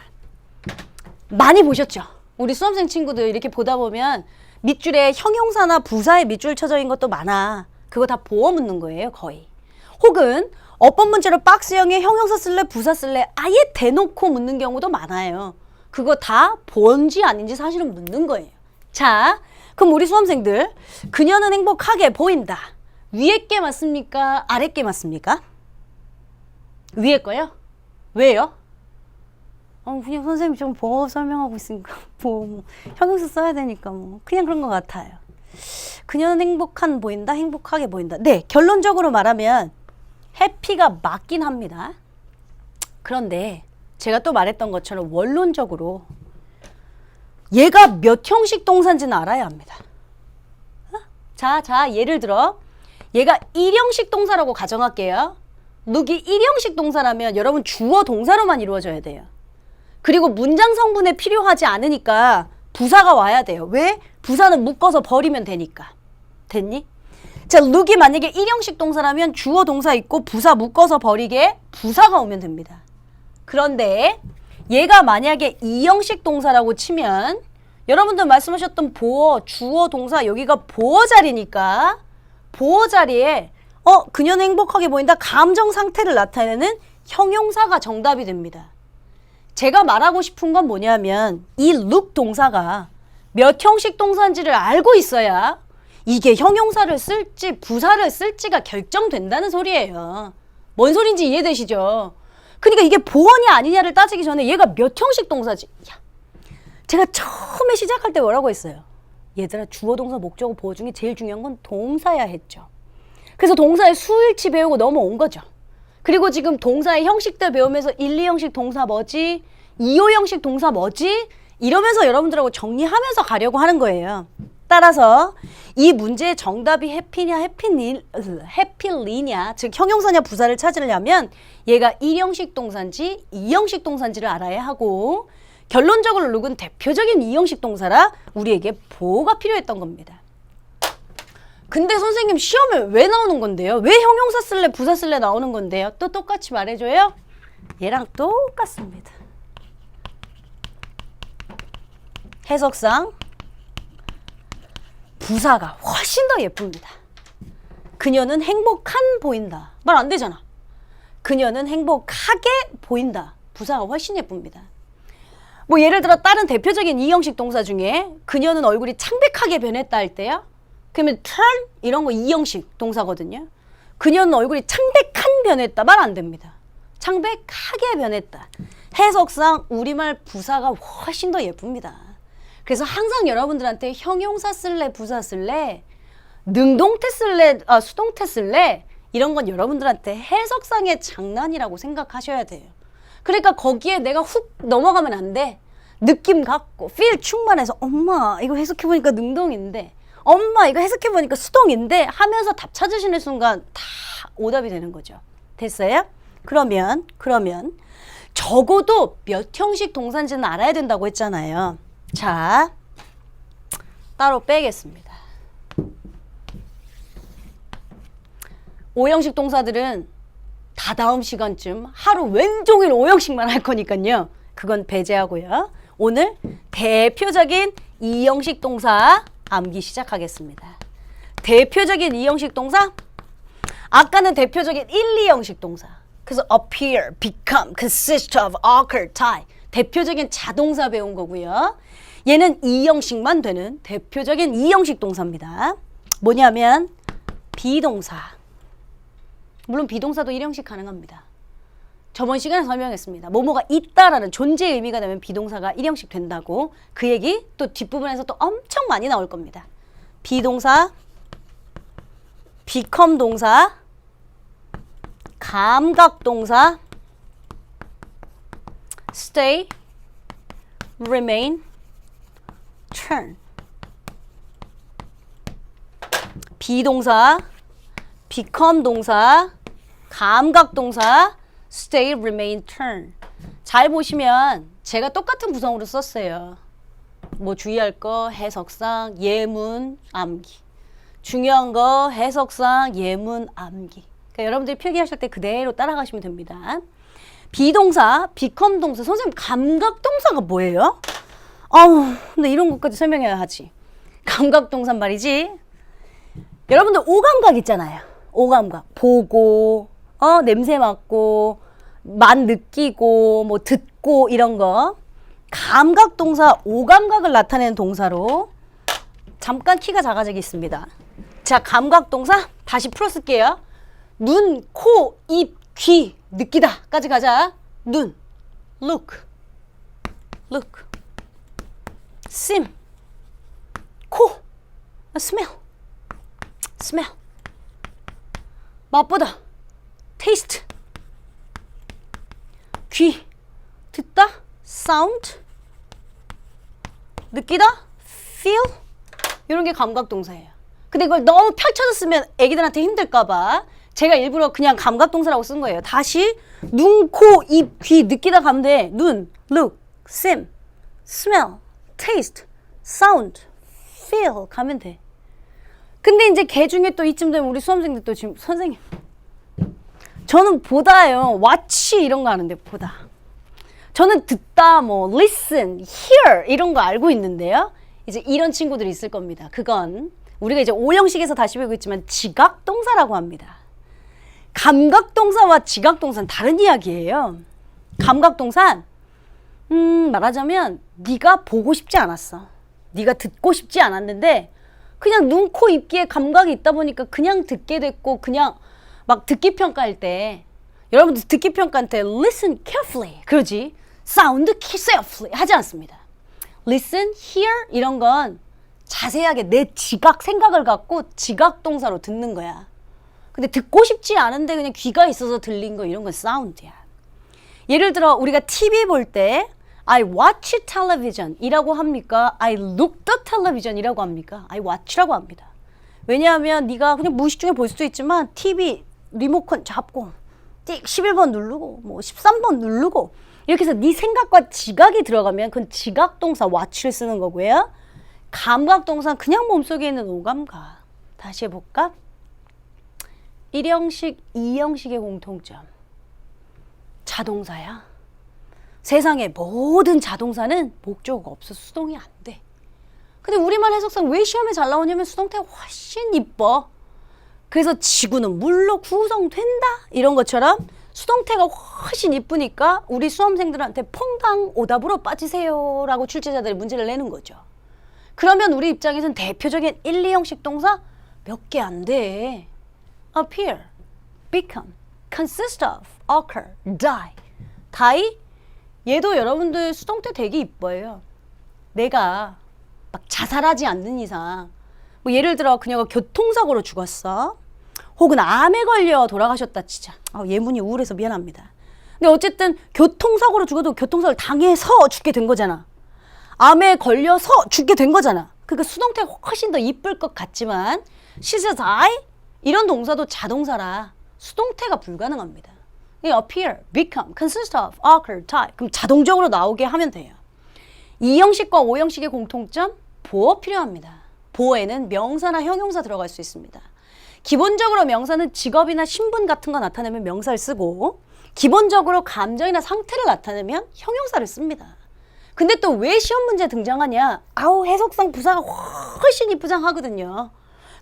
[SPEAKER 1] 많이 보셨죠? 우리 수험생 친구들 이렇게 보다 보면 밑줄에 형용사나 부사에 밑줄 쳐져 있는 것도 많아. 그거 다 보어 묻는 거예요, 거의. 혹은 어법 문제로 박스형에 형용사 쓸래, 부사 쓸래 아예 대놓고 묻는 경우도 많아요. 그거 다 본지 아닌지 사실은 묻는 거예요. 자, 그럼 우리 수험생들 그녀는 행복하게 보인다. 위에 게 맞습니까? 아래 게 맞습니까? 위에 거요? 왜요? 그냥 선생님이 좀 보어 설명하고 있으니까 뭐 형용사 써야 되니까 그냥 그런 것 같아요. 그녀는 행복하게 보인다. 네, 결론적으로 말하면 해피가 맞긴 합니다. 그런데 제가 또 말했던 것처럼 원론적으로 얘가 몇 형식 동사인지는 알아야 합니다. 자, 예를 들어 얘가 1형식 동사라고 가정할게요. look이 1형식 동사라면 여러분 주어 동사로만 이루어져야 돼요. 그리고 문장 성분에 필요하지 않으니까 부사가 와야 돼요. 왜? 부사는 묶어서 버리면 되니까. 됐니? 자, look이 만약에 1형식 동사라면 주어 동사 있고 부사 묶어서 버리게 부사가 오면 됩니다. 그런데 얘가 만약에 2형식 동사라고 치면 여러분들 말씀하셨던 보어, 주어 동사 여기가 보어 자리니까 보어 자리에 그녀는 행복하게 보인다. 감정 상태를 나타내는 형용사가 정답이 됩니다. 제가 말하고 싶은 건 뭐냐면 이 look 동사가 몇 형식 동사인지를 알고 있어야 이게 형용사를 쓸지 부사를 쓸지가 결정된다는 소리예요. 뭔 소린지 이해되시죠? 그러니까 이게 보어냐 아니냐를 따지기 전에 얘가 몇 형식 동사지. 제가 처음에 시작할 때 뭐라고 했어요? 얘들아 주어 동사 목적어 보어 중에 제일 중요한 건 동사야 했죠. 그래서 동사의 수일치 배우고 넘어온 거죠. 그리고 지금 동사의 형식들 배우면서 1, 2형식 동사 뭐지? 2, 5형식 동사 뭐지? 이러면서 여러분들하고 정리하면서 가려고 하는 거예요. 따라서 이 문제의 정답이 해피냐 해필리냐 즉 형용사냐 부사를 찾으려면 얘가 1형식 동사인지 2형식 동사인지를 알아야 하고 결론적으로 룩은 대표적인 2형식 동사라 우리에게 보호가 필요했던 겁니다. 근데 선생님 시험에 왜 나오는 건데요? 왜 형용사 쓸래 부사 쓸래 나오는 건데요? 또 똑같이 말해줘요? 얘랑 똑같습니다. 해석상 부사가 훨씬 더 예쁩니다. 그녀는 행복한 보인다. 말 안 되잖아. 그녀는 행복하게 보인다. 부사가 훨씬 예쁩니다. 뭐 예를 들어 다른 대표적인 2형식 동사 중에 그녀는 얼굴이 창백하게 변했다 할 때요. 그러면 turn 이런 거 2형식 동사거든요. 그녀는 얼굴이 창백한 변했다. 말 안 됩니다. 창백하게 변했다. 해석상 우리말 부사가 훨씬 더 예쁩니다. 그래서 항상 여러분들한테 형용사 쓸래 부사 쓸래 능동태 쓸래 수동태 쓸래 이런 건 여러분들한테 해석상의 장난이라고 생각하셔야 돼요. 그러니까 거기에 내가 훅 넘어가면 안 돼. 느낌 갖고 feel 충만해서 엄마 이거 해석해보니까 능동인데 엄마 이거 해석해보니까 수동인데 하면서 답 찾으시는 순간 다 오답이 되는 거죠. 됐어요? 그러면 적어도 몇 형식 동사인지는 알아야 된다고 했잖아요. 자, 따로 빼겠습니다. 5형식 동사들은 다 다음 시간쯤 하루 왼종일 5형식만 할 거니까요. 그건 배제하고요. 오늘 대표적인 2형식 동사 암기 시작하겠습니다. 대표적인 2형식 동사? 아까는 대표적인 1, 2형식 동사. 그래서 appear, become, consist of, occur, tie. 대표적인 자동사 배운 거고요. 얘는 2형식만 되는 대표적인 2형식 동사입니다. 뭐냐면 비동사. 물론 비동사도 1형식 가능합니다. 저번 시간에 설명했습니다. 뭐뭐가 있다라는 존재의 의미가 되면 비동사가 1형식 된다고. 그 얘기 또 뒷부분에서 또 엄청 많이 나올 겁니다. 비동사, become 동사, 감각동사, stay, remain, turn. 비동사, become 동사, 감각동사, stay, remain, turn. 잘 보시면 제가 똑같은 구성으로 썼어요. 뭐 주의할 거 해석상, 예문, 암기. 중요한 거 해석상, 예문, 암기. 그러니까 여러분들이 필기하실 때 그대로 따라가시면 됩니다. 비동사, become 동사. 선생님 감각동사가 뭐예요? 근데 이런 것까지 설명해야 하지. 감각동사 말이지. 여러분들 오감각 있잖아요. 오감각. 보고, 냄새 맡고, 맛 느끼고, 뭐 듣고 이런 거. 감각동사, 오감각을 나타내는 동사로 잠깐 키가 작아지겠습니다. 자, 감각동사 다시 풀어쓸게요. 눈, 코, 입, 귀, 느끼다까지 가자. 눈, look, 심, 코, smell, 맛보다, taste, 귀, 듣다, sound, 느끼다, feel. 이런 게 감각동사예요. 근데 이걸 너무 펼쳐서 쓰면 애기들한테 힘들까봐 제가 일부러 그냥 감각동사라고 쓴 거예요. 다시 눈, 코, 입, 귀 느끼다 가면 돼. 눈, look, sim, smell, taste, sound, feel 가면 돼. 근데 이제 걔 중에 또 이쯤 되면 우리 수험생들 또 지금 선생님 저는 보다요. watch 이런 거 아는데 보다. 저는 듣다 뭐 listen, hear 이런 거 알고 있는데요. 이제 이런 친구들이 있을 겁니다. 그건 우리가 이제 5형식에서 다시 배우고 있지만 지각동사라고 합니다. 감각동사와 지각동사는 다른 이야기예요. 감각동사는 말하자면 네가 보고 싶지 않았어. 네가 듣고 싶지 않았는데 그냥 눈, 코, 입, 귀에 감각이 있다 보니까 그냥 듣게 됐고 그냥 막 듣기 평가할 때 여러분들 듣기 평가할 때 listen carefully 그러지 sound carefully 하지 않습니다. listen, hear 이런 건 자세하게 내 지각 생각을 갖고 지각동사로 듣는 거야. 근데 듣고 싶지 않은데 그냥 귀가 있어서 들린 거 이런 건 사운드야. 예를 들어 우리가 TV 볼 때 I watch television 이라고 합니까? I look the television 이라고 합니까? I watch라고 합니다. 왜냐하면 네가 그냥 무의식 중에 볼 수도 있지만 TV 리모컨 잡고 띡 11번 누르고 뭐 13번 누르고 이렇게 해서 네 생각과 지각이 들어가면 그건 지각동사 watch를 쓰는 거고요. 감각동사는 그냥 몸속에 있는 오감각. 다시 해볼까? 1형식, 2형식의 공통점. 자동사야. 세상의 모든 자동사는 목적어가 없어 수동이 안 돼. 근데 우리말 해석상 왜 시험에 잘 나오냐면 수동태가 훨씬 이뻐. 그래서 지구는 물로 구성된다 이런 것처럼 수동태가 훨씬 이쁘니까 우리 수험생들한테 퐁당 오답으로 빠지세요 라고 출제자들이 문제를 내는 거죠. 그러면 우리 입장에서는 대표적인 1, 2형식 동사 몇 개 안 돼. appear, become, consist of, occur, die. die? 얘도 여러분들 수동태 되게 이뻐요. 내가 막 자살하지 않는 이상 뭐 예를 들어 그녀가 교통사고로 죽었어. 혹은 암에 걸려 돌아가셨다 치자. 예문이 우울해서 미안합니다. 근데 어쨌든 교통사고로 죽어도 교통사고를 당해서 죽게 된 거잖아. 암에 걸려서 죽게 된 거잖아. 그러니까 수동태가 훨씬 더 이쁠 것 같지만 she's die? 이런 동사도 자동사라 수동태가 불가능합니다. appear, become, consist of, occur, die. 그럼 자동적으로 나오게 하면 돼요. 2형식과 5형식의 공통점, 보어 필요합니다. 보어에는 명사나 형용사 들어갈 수 있습니다. 기본적으로 명사는 직업이나 신분 같은 거 나타내면 명사를 쓰고 기본적으로 감정이나 상태를 나타내면 형용사를 씁니다. 근데 또 왜 시험 문제에 등장하냐? 해석상 부사가 훨씬 이쁘장하거든요.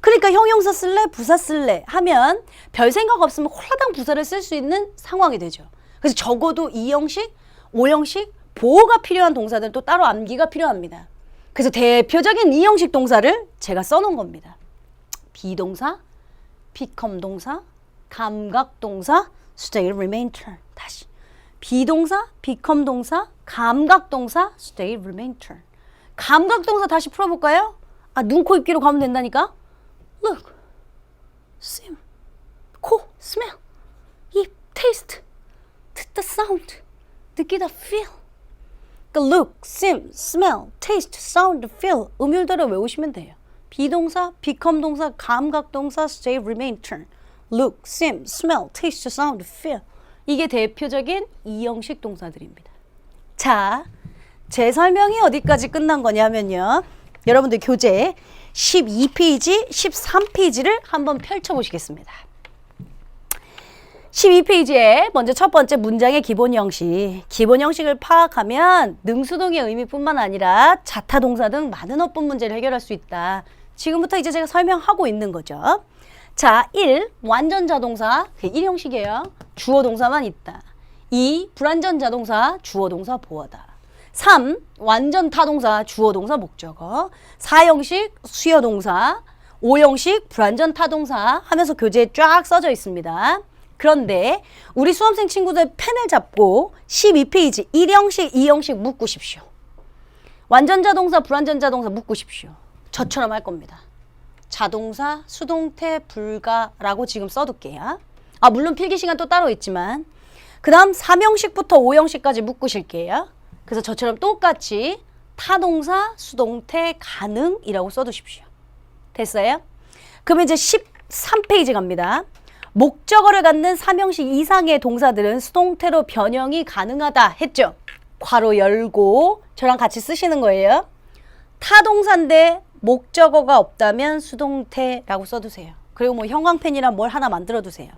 [SPEAKER 1] 그러니까 형용사 쓸래? 부사 쓸래? 하면 별 생각 없으면 홀라당 부사를 쓸 수 있는 상황이 되죠. 그래서 적어도 2형식, 5형식 보호가 필요한 동사들은 또 따로 암기가 필요합니다. 그래서 대표적인 2형식 동사를 제가 써놓은 겁니다. 비동사, become 동사, 감각 동사, stay, remain, turn. 다시. 비동사, become 동사, 감각 동사, stay, remain, turn. 감각 동사 다시 풀어볼까요? 눈, 코, 입, 귀로 가면 된다니까? look, sim, 코, smell, 입, taste, 듣다, sound, 느끼다, feel. 그러니까 look, sim, smell, taste, sound, feel 음율대로 외우시면 돼요. 비동사, become 동사, 감각 동사, stay, remain, turn. look, sim, smell, taste, sound, feel. 이게 대표적인 2형식 동사들입니다. 자, 제 설명이 어디까지 끝난 거냐면요. 여러분들 교재 12페이지, 13페이지를 한번 펼쳐보시겠습니다. 12페이지에 먼저 첫 번째 문장의 기본 형식. 기본 형식을 파악하면 능수동의 의미뿐만 아니라 자타 동사 등 많은 어법 문제를 해결할 수 있다. 지금부터 이제 제가 설명하고 있는 거죠. 자, 1. 완전 자동사. 그게 1형식이에요. 주어 동사만 있다. 2. 불완전 자동사. 주어 동사 보어다. 3. 완전 타동사. 주어 동사 목적어. 4형식 수요 동사. 5형식 불완전 타동사 하면서 교재에 쫙 써져 있습니다. 그런데 우리 수험생 친구들 펜을 잡고 12페이지 1형식, 2형식 묶으십시오. 완전 자동사, 불완전 자동사 묶으십시오. 저처럼 할 겁니다. 자동사, 수동태, 불가라고 지금 써둘게요. 물론 필기 시간 또 따로 있지만 그 다음 3형식부터 5형식까지 묶으실게요. 그래서 저처럼 똑같이 타동사, 수동태, 가능이라고 써두십시오. 됐어요? 그러면 이제 13페이지 갑니다. 목적어를 갖는 3형식 이상의 동사들은 수동태로 변형이 가능하다 했죠? 괄호 열고 저랑 같이 쓰시는 거예요. 타동사인데 목적어가 없다면 수동태라고 써두세요. 그리고 뭐 형광펜이나 뭘 하나 만들어 두세요.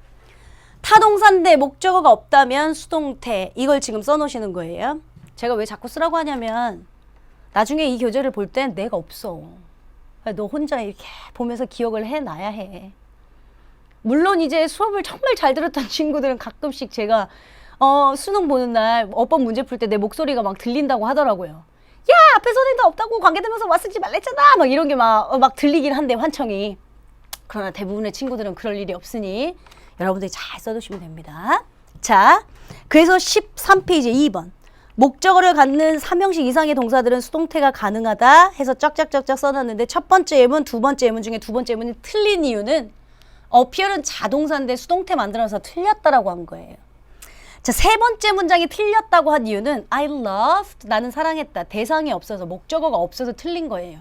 [SPEAKER 1] 타동사인데 목적어가 없다면 수동태. 이걸 지금 써놓으시는 거예요. 제가 왜 자꾸 쓰라고 하냐면 나중에 이 교재를 볼 땐 내가 없어. 너 혼자 이렇게 보면서 기억을 해놔야 해. 물론 이제 수업을 정말 잘 들었던 친구들은 가끔씩 제가 수능 보는 날 어법 문제 풀 때 내 목소리가 막 들린다고 하더라고요. 야, 앞에 선생님도 없다고 관계되면서 와 쓰지 말랬잖아. 막 이런 게 막 들리긴 한데 환청이. 그러나 대부분의 친구들은 그럴 일이 없으니 여러분들이 잘 써두시면 됩니다. 자, 그래서 13페이지 2번. 목적어를 갖는 3형식 이상의 동사들은 수동태가 가능하다 해서 쫙쫙쫙쫙 써놨는데 첫 번째 예문, 두 번째 예문 중에 두 번째 예문이 틀린 이유는 appear은 자동사인데 수동태 만들어서 틀렸다라고 한 거예요. 자, 세 번째 문장이 틀렸다고 한 이유는 I loved, 나는 사랑했다. 대상이 없어서, 목적어가 없어서 틀린 거예요.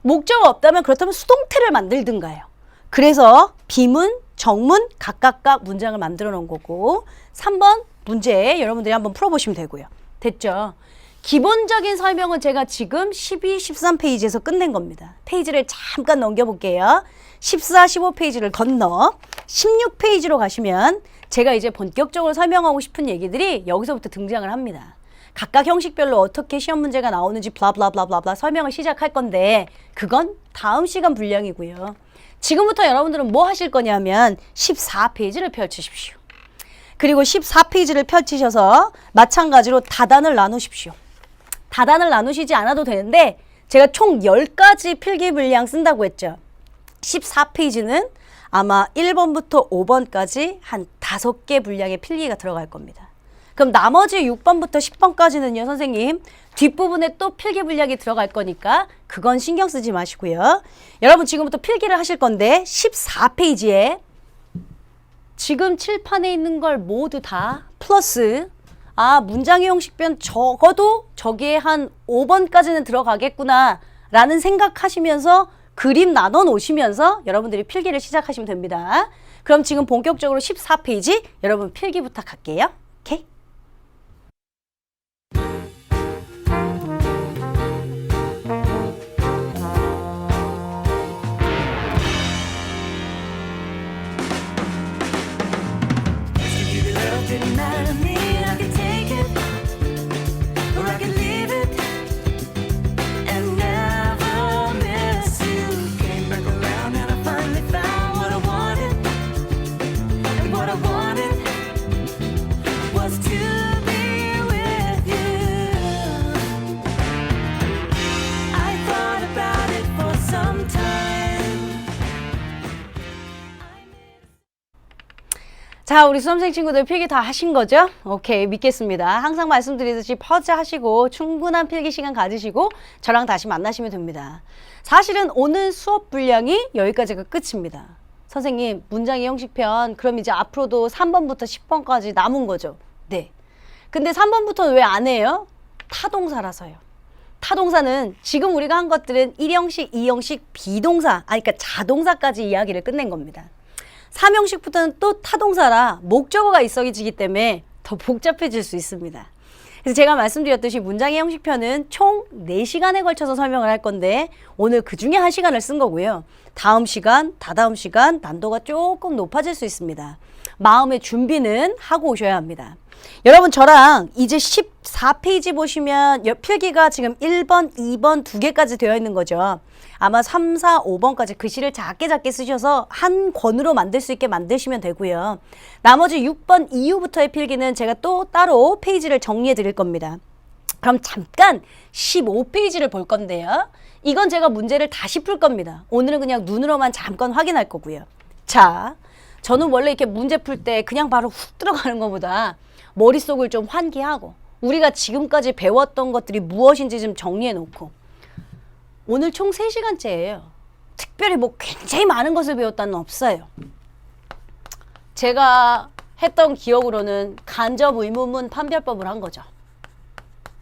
[SPEAKER 1] 목적어가 없다면 그렇다면 수동태를 만들든가요. 그래서 비문, 정문 각각 문장을 만들어 놓은 거고 3번 문제 여러분들이 한번 풀어보시면 되고요. 됐죠? 기본적인 설명은 제가 지금 12, 13페이지에서 끝낸 겁니다. 페이지를 잠깐 넘겨볼게요. 14, 15페이지를 건너 16페이지로 가시면 제가 이제 본격적으로 설명하고 싶은 얘기들이 여기서부터 등장을 합니다. 각각 형식별로 어떻게 시험 문제가 나오는지 블라블라블라블라 설명을 시작할 건데 그건 다음 시간 분량이고요. 지금부터 여러분들은 뭐 하실 거냐면 14페이지를 펼치십시오. 그리고 14페이지를 펼치셔서 마찬가지로 다단을 나누십시오. 다단을 나누시지 않아도 되는데 제가 총 10가지 필기 분량 쓴다고 했죠. 14페이지는 아마 1번부터 5번까지 한 5개 분량의 필기가 들어갈 겁니다. 그럼 나머지 6번부터 10번까지는요, 선생님 뒷부분에 또 필기 분량이 들어갈 거니까 그건 신경 쓰지 마시고요. 여러분 지금부터 필기를 하실 건데 14페이지에 지금 칠판에 있는 걸 모두 다 플러스 문장의 형식변 적어도 저기에 한 5번까지는 들어가겠구나 라는 생각하시면서 그림 나눠 놓으시면서 여러분들이 필기를 시작하시면 됩니다. 그럼 지금 본격적으로 14페이지 여러분 필기부터 갈게요. 오케이? 자, 우리 수험생 친구들 필기 다 하신 거죠? 오케이, 믿겠습니다. 항상 말씀드리듯이 퍼즈 하시고 충분한 필기 시간 가지시고 저랑 다시 만나시면 됩니다. 사실은 오늘 수업 분량이 여기까지가 끝입니다. 선생님, 문장의 형식편 그럼 이제 앞으로도 3번부터 10번까지 남은 거죠? 네. 근데 3번부터는 왜 안 해요? 타동사라서요. 타동사는 지금 우리가 한 것들은 1형식, 2형식, 비동사, 그러니까 자동사까지 이야기를 끝낸 겁니다. 3형식부터는 또 타동사라 목적어가 있어지기 때문에 더 복잡해질 수 있습니다. 그래서 제가 말씀드렸듯이 문장의 형식편은 총 4시간에 걸쳐서 설명을 할 건데 오늘 그 중에 1시간을 쓴 거고요. 다음 시간, 다다음 시간 난도가 조금 높아질 수 있습니다. 마음의 준비는 하고 오셔야 합니다. 여러분 저랑 이제 14페이지 보시면 필기가 지금 1번, 2번 2개까지 되어 있는 거죠. 아마 3, 4, 5번까지 글씨를 작게 쓰셔서 한 권으로 만들 수 있게 만드시면 되고요. 나머지 6번 이후부터의 필기는 제가 또 따로 페이지를 정리해 드릴 겁니다. 그럼 잠깐 15페이지를 볼 건데요. 이건 제가 문제를 다시 풀 겁니다. 오늘은 그냥 눈으로만 잠깐 확인할 거고요. 자, 저는 원래 이렇게 문제 풀 때 그냥 바로 훅 들어가는 것보다 머릿속을 좀 환기하고 우리가 지금까지 배웠던 것들이 무엇인지 좀 정리해 놓고 오늘 총 3시간째예요. 특별히 뭐 굉장히 많은 것을 배웠다는 없어요. 제가 했던 기억으로는 간접 의문문 판별법을 한 거죠.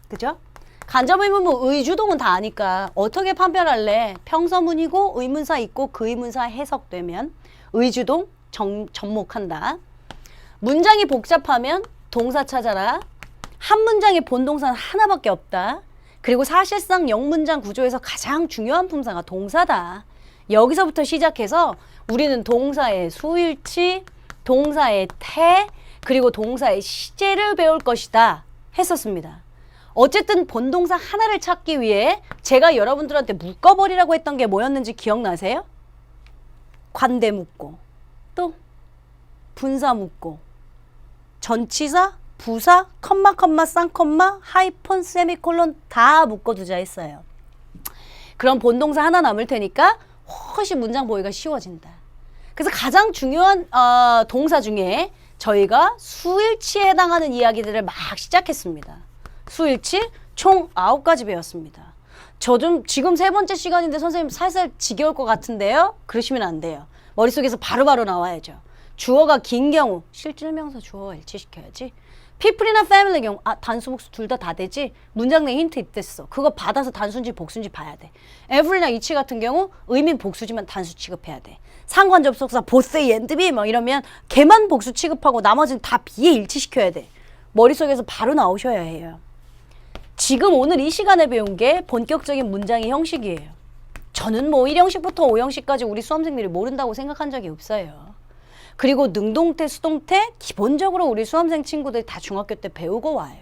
[SPEAKER 1] 그죠? 간접 의문문 의주동은 다 아니까 어떻게 판별할래? 평서문이고 의문사 있고 그 의문사 해석되면 의주동 접목한다. 문장이 복잡하면 동사 찾아라. 한 문장의 본동사는 하나밖에 없다. 그리고 사실상 영문장 구조에서 가장 중요한 품사가 동사다. 여기서부터 시작해서 우리는 동사의 수일치, 동사의 태, 그리고 동사의 시제를 배울 것이다 했었습니다. 어쨌든 본동사 하나를 찾기 위해 제가 여러분들한테 묶어버리라고 했던 게 뭐였는지 기억나세요? 관대 묶고, 또 분사 묶고, 전치사, 부사, 컴마, 쌍컴마, 하이폰, 세미콜론 다 묶어두자 했어요. 그럼 본동사 하나 남을 테니까 훨씬 문장 보기가 쉬워진다. 그래서 가장 중요한 동사 중에 저희가 수일치에 해당하는 이야기들을 막 시작했습니다. 수일치 총 9가지 배웠습니다. 저 좀 지금 3번째 시간인데 선생님 살살 지겨울 것 같은데요? 그러시면 안 돼요. 머릿속에서 바로바로 나와야죠. 주어가 긴 경우 실질명사 주어가 일치시켜야지. people이나 family 경우 단수 복수 둘 다 되지? 문장 내 힌트 입됐어. 그거 받아서 단수인지 복수인지 봐야 돼. every나 each 같은 경우 의미는 복수지만 단수 취급해야 돼. 상관 접속사 both A and B 막 이러면 걔만 복수 취급하고 나머지는 다 B에 일치시켜야 돼. 머릿속에서 바로 나오셔야 해요. 지금 오늘 이 시간에 배운 게 본격적인 문장의 형식이에요. 저는 뭐 1형식부터 5형식까지 우리 수험생들이 모른다고 생각한 적이 없어요. 그리고 능동태, 수동태 기본적으로 우리 수험생 친구들이 다 중학교 때 배우고 와요.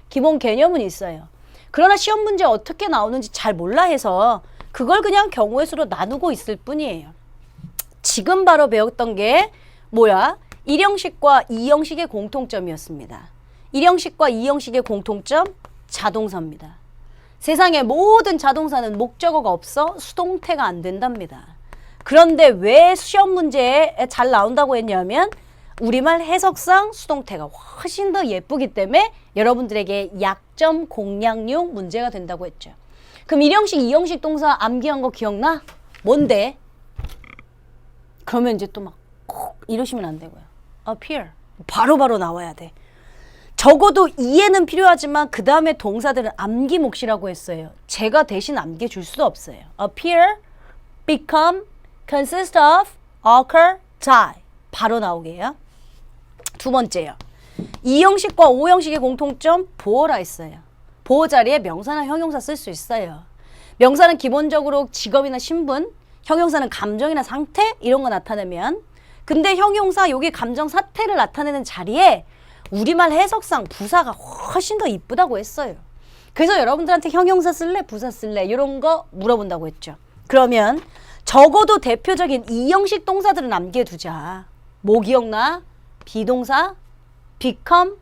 [SPEAKER 1] 기본 개념은 있어요. 그러나 시험 문제 어떻게 나오는지 잘 몰라 해서 그걸 그냥 경우의 수로 나누고 있을 뿐이에요. 지금 바로 배웠던 게 뭐야? 1형식과 2형식의 공통점이었습니다. 1형식과 2형식의 공통점, 자동사입니다. 세상의 모든 자동사는 목적어가 없어 수동태가 안 된답니다. 그런데 왜 시험 문제에 잘 나온다고 했냐면 우리말 해석상 수동태가 훨씬 더 예쁘기 때문에 여러분들에게 약점 공략용 문제가 된다고 했죠. 그럼 1형식, 2형식 동사 암기한 거 기억나? 뭔데? 그러면 이제 또 막 콕 이러시면 안 되고요. appear. 바로바로 나와야 돼. 적어도 이해는 필요하지만 그 다음에 동사들은 암기 몫이라고 했어요. 제가 대신 암기 줄 수도 없어요. appear, become, consist of, occur, die. 바로 나오게요. 두 번째요. 2형식과 5형식의 공통점 보어라 했어요. 보어 자리에 명사나 형용사 쓸 수 있어요. 명사는 기본적으로 직업이나 신분, 형용사는 감정이나 상태 이런 거 나타내면 근데 형용사 여기 감정 사태를 나타내는 자리에 우리말 해석상 부사가 훨씬 더 이쁘다고 했어요. 그래서 여러분들한테 형용사 쓸래? 부사 쓸래? 이런 거 물어본다고 했죠. 그러면 적어도 대표적인 2형식 동사들은 남겨두자. 뭐 기억나? 비동사, become,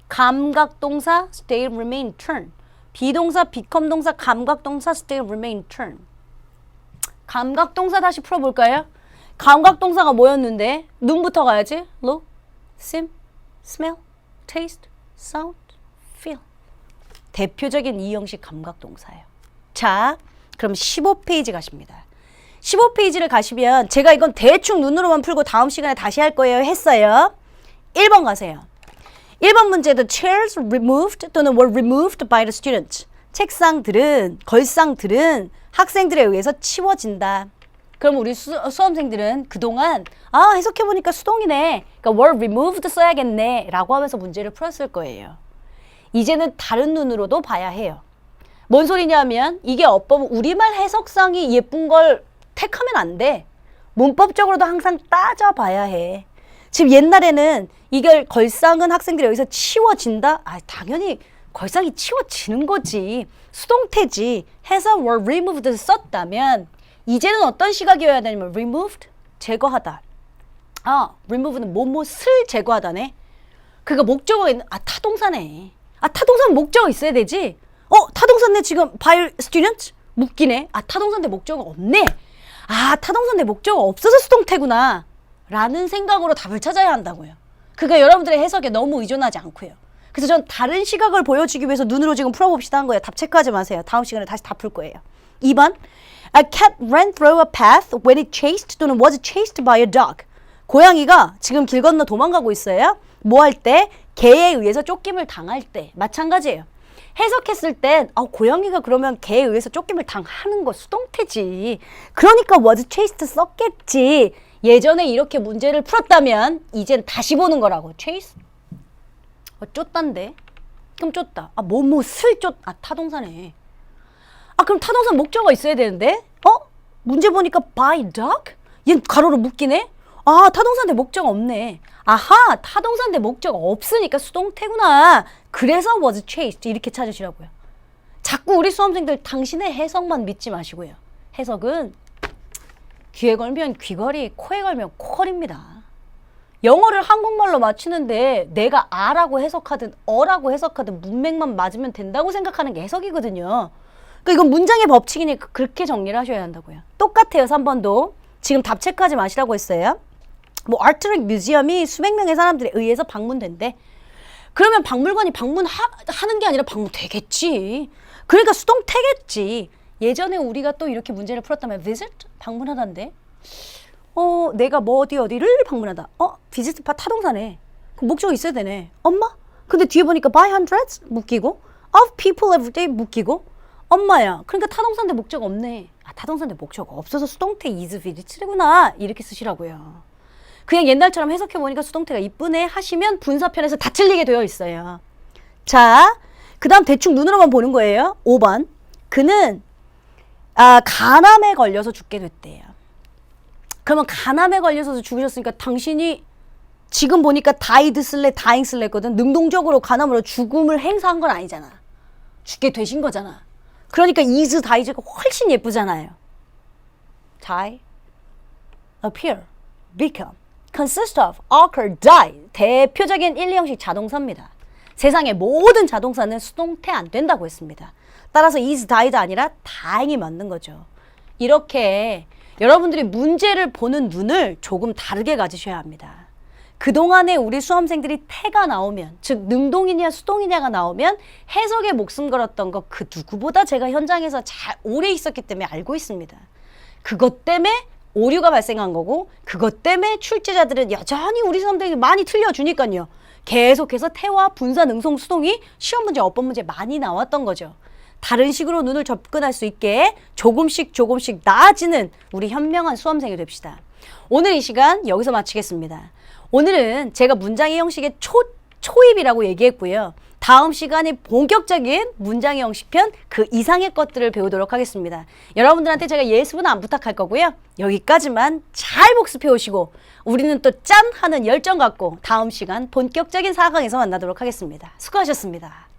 [SPEAKER 1] 감각동사, stay, remain, turn. 비동사, become 동사, 감각동사, stay, remain, turn. 감각동사 다시 풀어볼까요? 감각동사가 뭐였는데? 눈부터 가야지. look, sim, smell, taste, sound, feel. 대표적인 2형식 감각동사예요. 자, 그럼 15페이지 가십니다. 15페이지를 가시면 제가 이건 대충 눈으로만 풀고 다음 시간에 다시 할 거예요 했어요. 1번 가세요. 1번 문제도 chairs removed 또는 were removed by the students. 책상들은, 걸상들은 학생들에 의해서 치워진다. 그럼 우리 수험생들은 그동안 해석해보니까 수동이네. 그러니까 were removed 써야겠네 라고 하면서 문제를 풀었을 거예요. 이제는 다른 눈으로도 봐야 해요. 뭔 소리냐면 이게 어법 우리말 해석상이 예쁜 걸 택하면 안 돼. 문법적으로도 항상 따져봐야 해. 지금 옛날에는 이걸 걸상은 학생들이 여기서 치워진다? 당연히 걸상이 치워지는 거지. 수동태지. 해서 were removed 썼다면 이제는 어떤 시각이어야 되냐면 removed? 제거하다. remove는 뭐뭐을 제거하다네. 그러니까 목적어가 있는 타동사네. 타동사는 목적어 있어야 되지. 타동사인데 지금 by students? 묶이네. 타동사인데 목적어 없네. 타동사인데 목적어 없어서 수동태구나. 라는 생각으로 답을 찾아야 한다고요. 그러니까 여러분들의 해석에 너무 의존하지 않고요. 그래서 전 다른 시각을 보여주기 위해서 눈으로 지금 풀어봅시다 한 거예요. 답 체크하지 마세요. 다음 시간에 다시 다 풀 거예요. 2번. A cat ran through a path when it chased 또는 was chased by a dog. 고양이가 지금 길 건너 도망가고 있어요. 뭐 할 때? 개에 의해서 쫓김을 당할 때. 마찬가지예요. 해석했을 땐 고양이가 그러면 개에 의해서 쫓김을 당하는 거 수동태지. 그러니까 was chased 썼겠지. 예전에 이렇게 문제를 풀었다면 이젠 다시 보는 거라고. chase? 쫓단데? 그럼 쫓다. 뭐뭐을 쫓. 타동사네. 그럼 타동사 목적어가 있어야 되는데? 문제 보니까 by dog? 얘 가로로 묶이네? 타동사인데 목적어 없네. 타동사인데 목적어 없으니까 수동태구나. 그래서 was chased 이렇게 찾으시라고요. 자꾸 우리 수험생들 당신의 해석만 믿지 마시고요. 해석은 귀에 걸면 귀걸이, 코에 걸면 코걸입니다. 영어를 한국말로 맞추는데 내가 아라고 해석하든 어라고 해석하든 문맥만 맞으면 된다고 생각하는 게 해석이거든요. 그러니까 이건 문장의 법칙이니까 그렇게 정리를 하셔야 한다고요. 똑같아요. 3번도. 지금 답 체크하지 마시라고 했어요. 아트릭 뮤지엄이 수백 명의 사람들에 의해서 방문된대. 그러면 박물관이 방문하는 게 아니라 방문되겠지. 그러니까 수동태겠지. 예전에 우리가 또 이렇게 문제를 풀었다면 visit? 방문하다인데. 내가 어디를 방문하다. visit 파 타동사네. 그럼 목적어 있어야 되네. 엄마?
[SPEAKER 2] 근데 뒤에 보니까 by hundreds 묶이고 of people every day 묶이고 엄마야. 그러니까 타동사인데 목적 없네. 아, 타동사인데 목적 없어서 수동태 is visit구나. 이렇게 쓰시라고요. 그냥 옛날처럼 해석해보니까 수동태가 이쁘네 하시면 분사편에서 다 틀리게 되어 있어요. 자, 그 다음 대충 눈으로만 보는 거예요. 5번. 그는 간암에 걸려서 죽게 됐대요. 그러면 간암에 걸려서 죽으셨으니까 당신이 지금 보니까 died 슬래 dying 슬래 했거든. 능동적으로 간암으로 죽음을 행사한 건 아니잖아. 죽게 되신 거잖아. 그러니까 is die가 훨씬 예쁘잖아요. die, appear, become, consist of, occur, die. 대표적인 1, 2형식 자동사입니다. 세상의 모든 자동사는 수동태 안 된다고 했습니다. 따라서 is die가 아니라 dying이 맞는 거죠. 이렇게 여러분들이 문제를 보는 눈을 조금 다르게 가지셔야 합니다. 그동안에 우리 수험생들이 태가 나오면, 즉 능동이냐 수동이냐가 나오면 해석에 목숨 걸었던 거 그 누구보다 제가 현장에서 잘 오래 있었기 때문에 알고 있습니다. 그것 때문에 오류가 발생한 거고 그것 때문에 출제자들은 여전히 우리 수험생들이 많이 틀려주니까요. 계속해서 태와 분사, 능송, 수동이 시험 문제, 어법 문제 많이 나왔던 거죠. 다른 식으로 눈을 접근할 수 있게 조금씩 나아지는 우리 현명한 수험생이 됩시다. 오늘 이 시간 여기서 마치겠습니다. 오늘은 제가 문장의 형식의 초입이라고 얘기했고요. 다음 시간에 본격적인 문장의 형식편 그 이상의 것들을 배우도록 하겠습니다. 여러분들한테 제가 예습은 안 부탁할 거고요. 여기까지만 잘 복습해 오시고 우리는 또 짠! 하는 열정 갖고 다음 시간 본격적인 4강에서 만나도록 하겠습니다. 수고하셨습니다.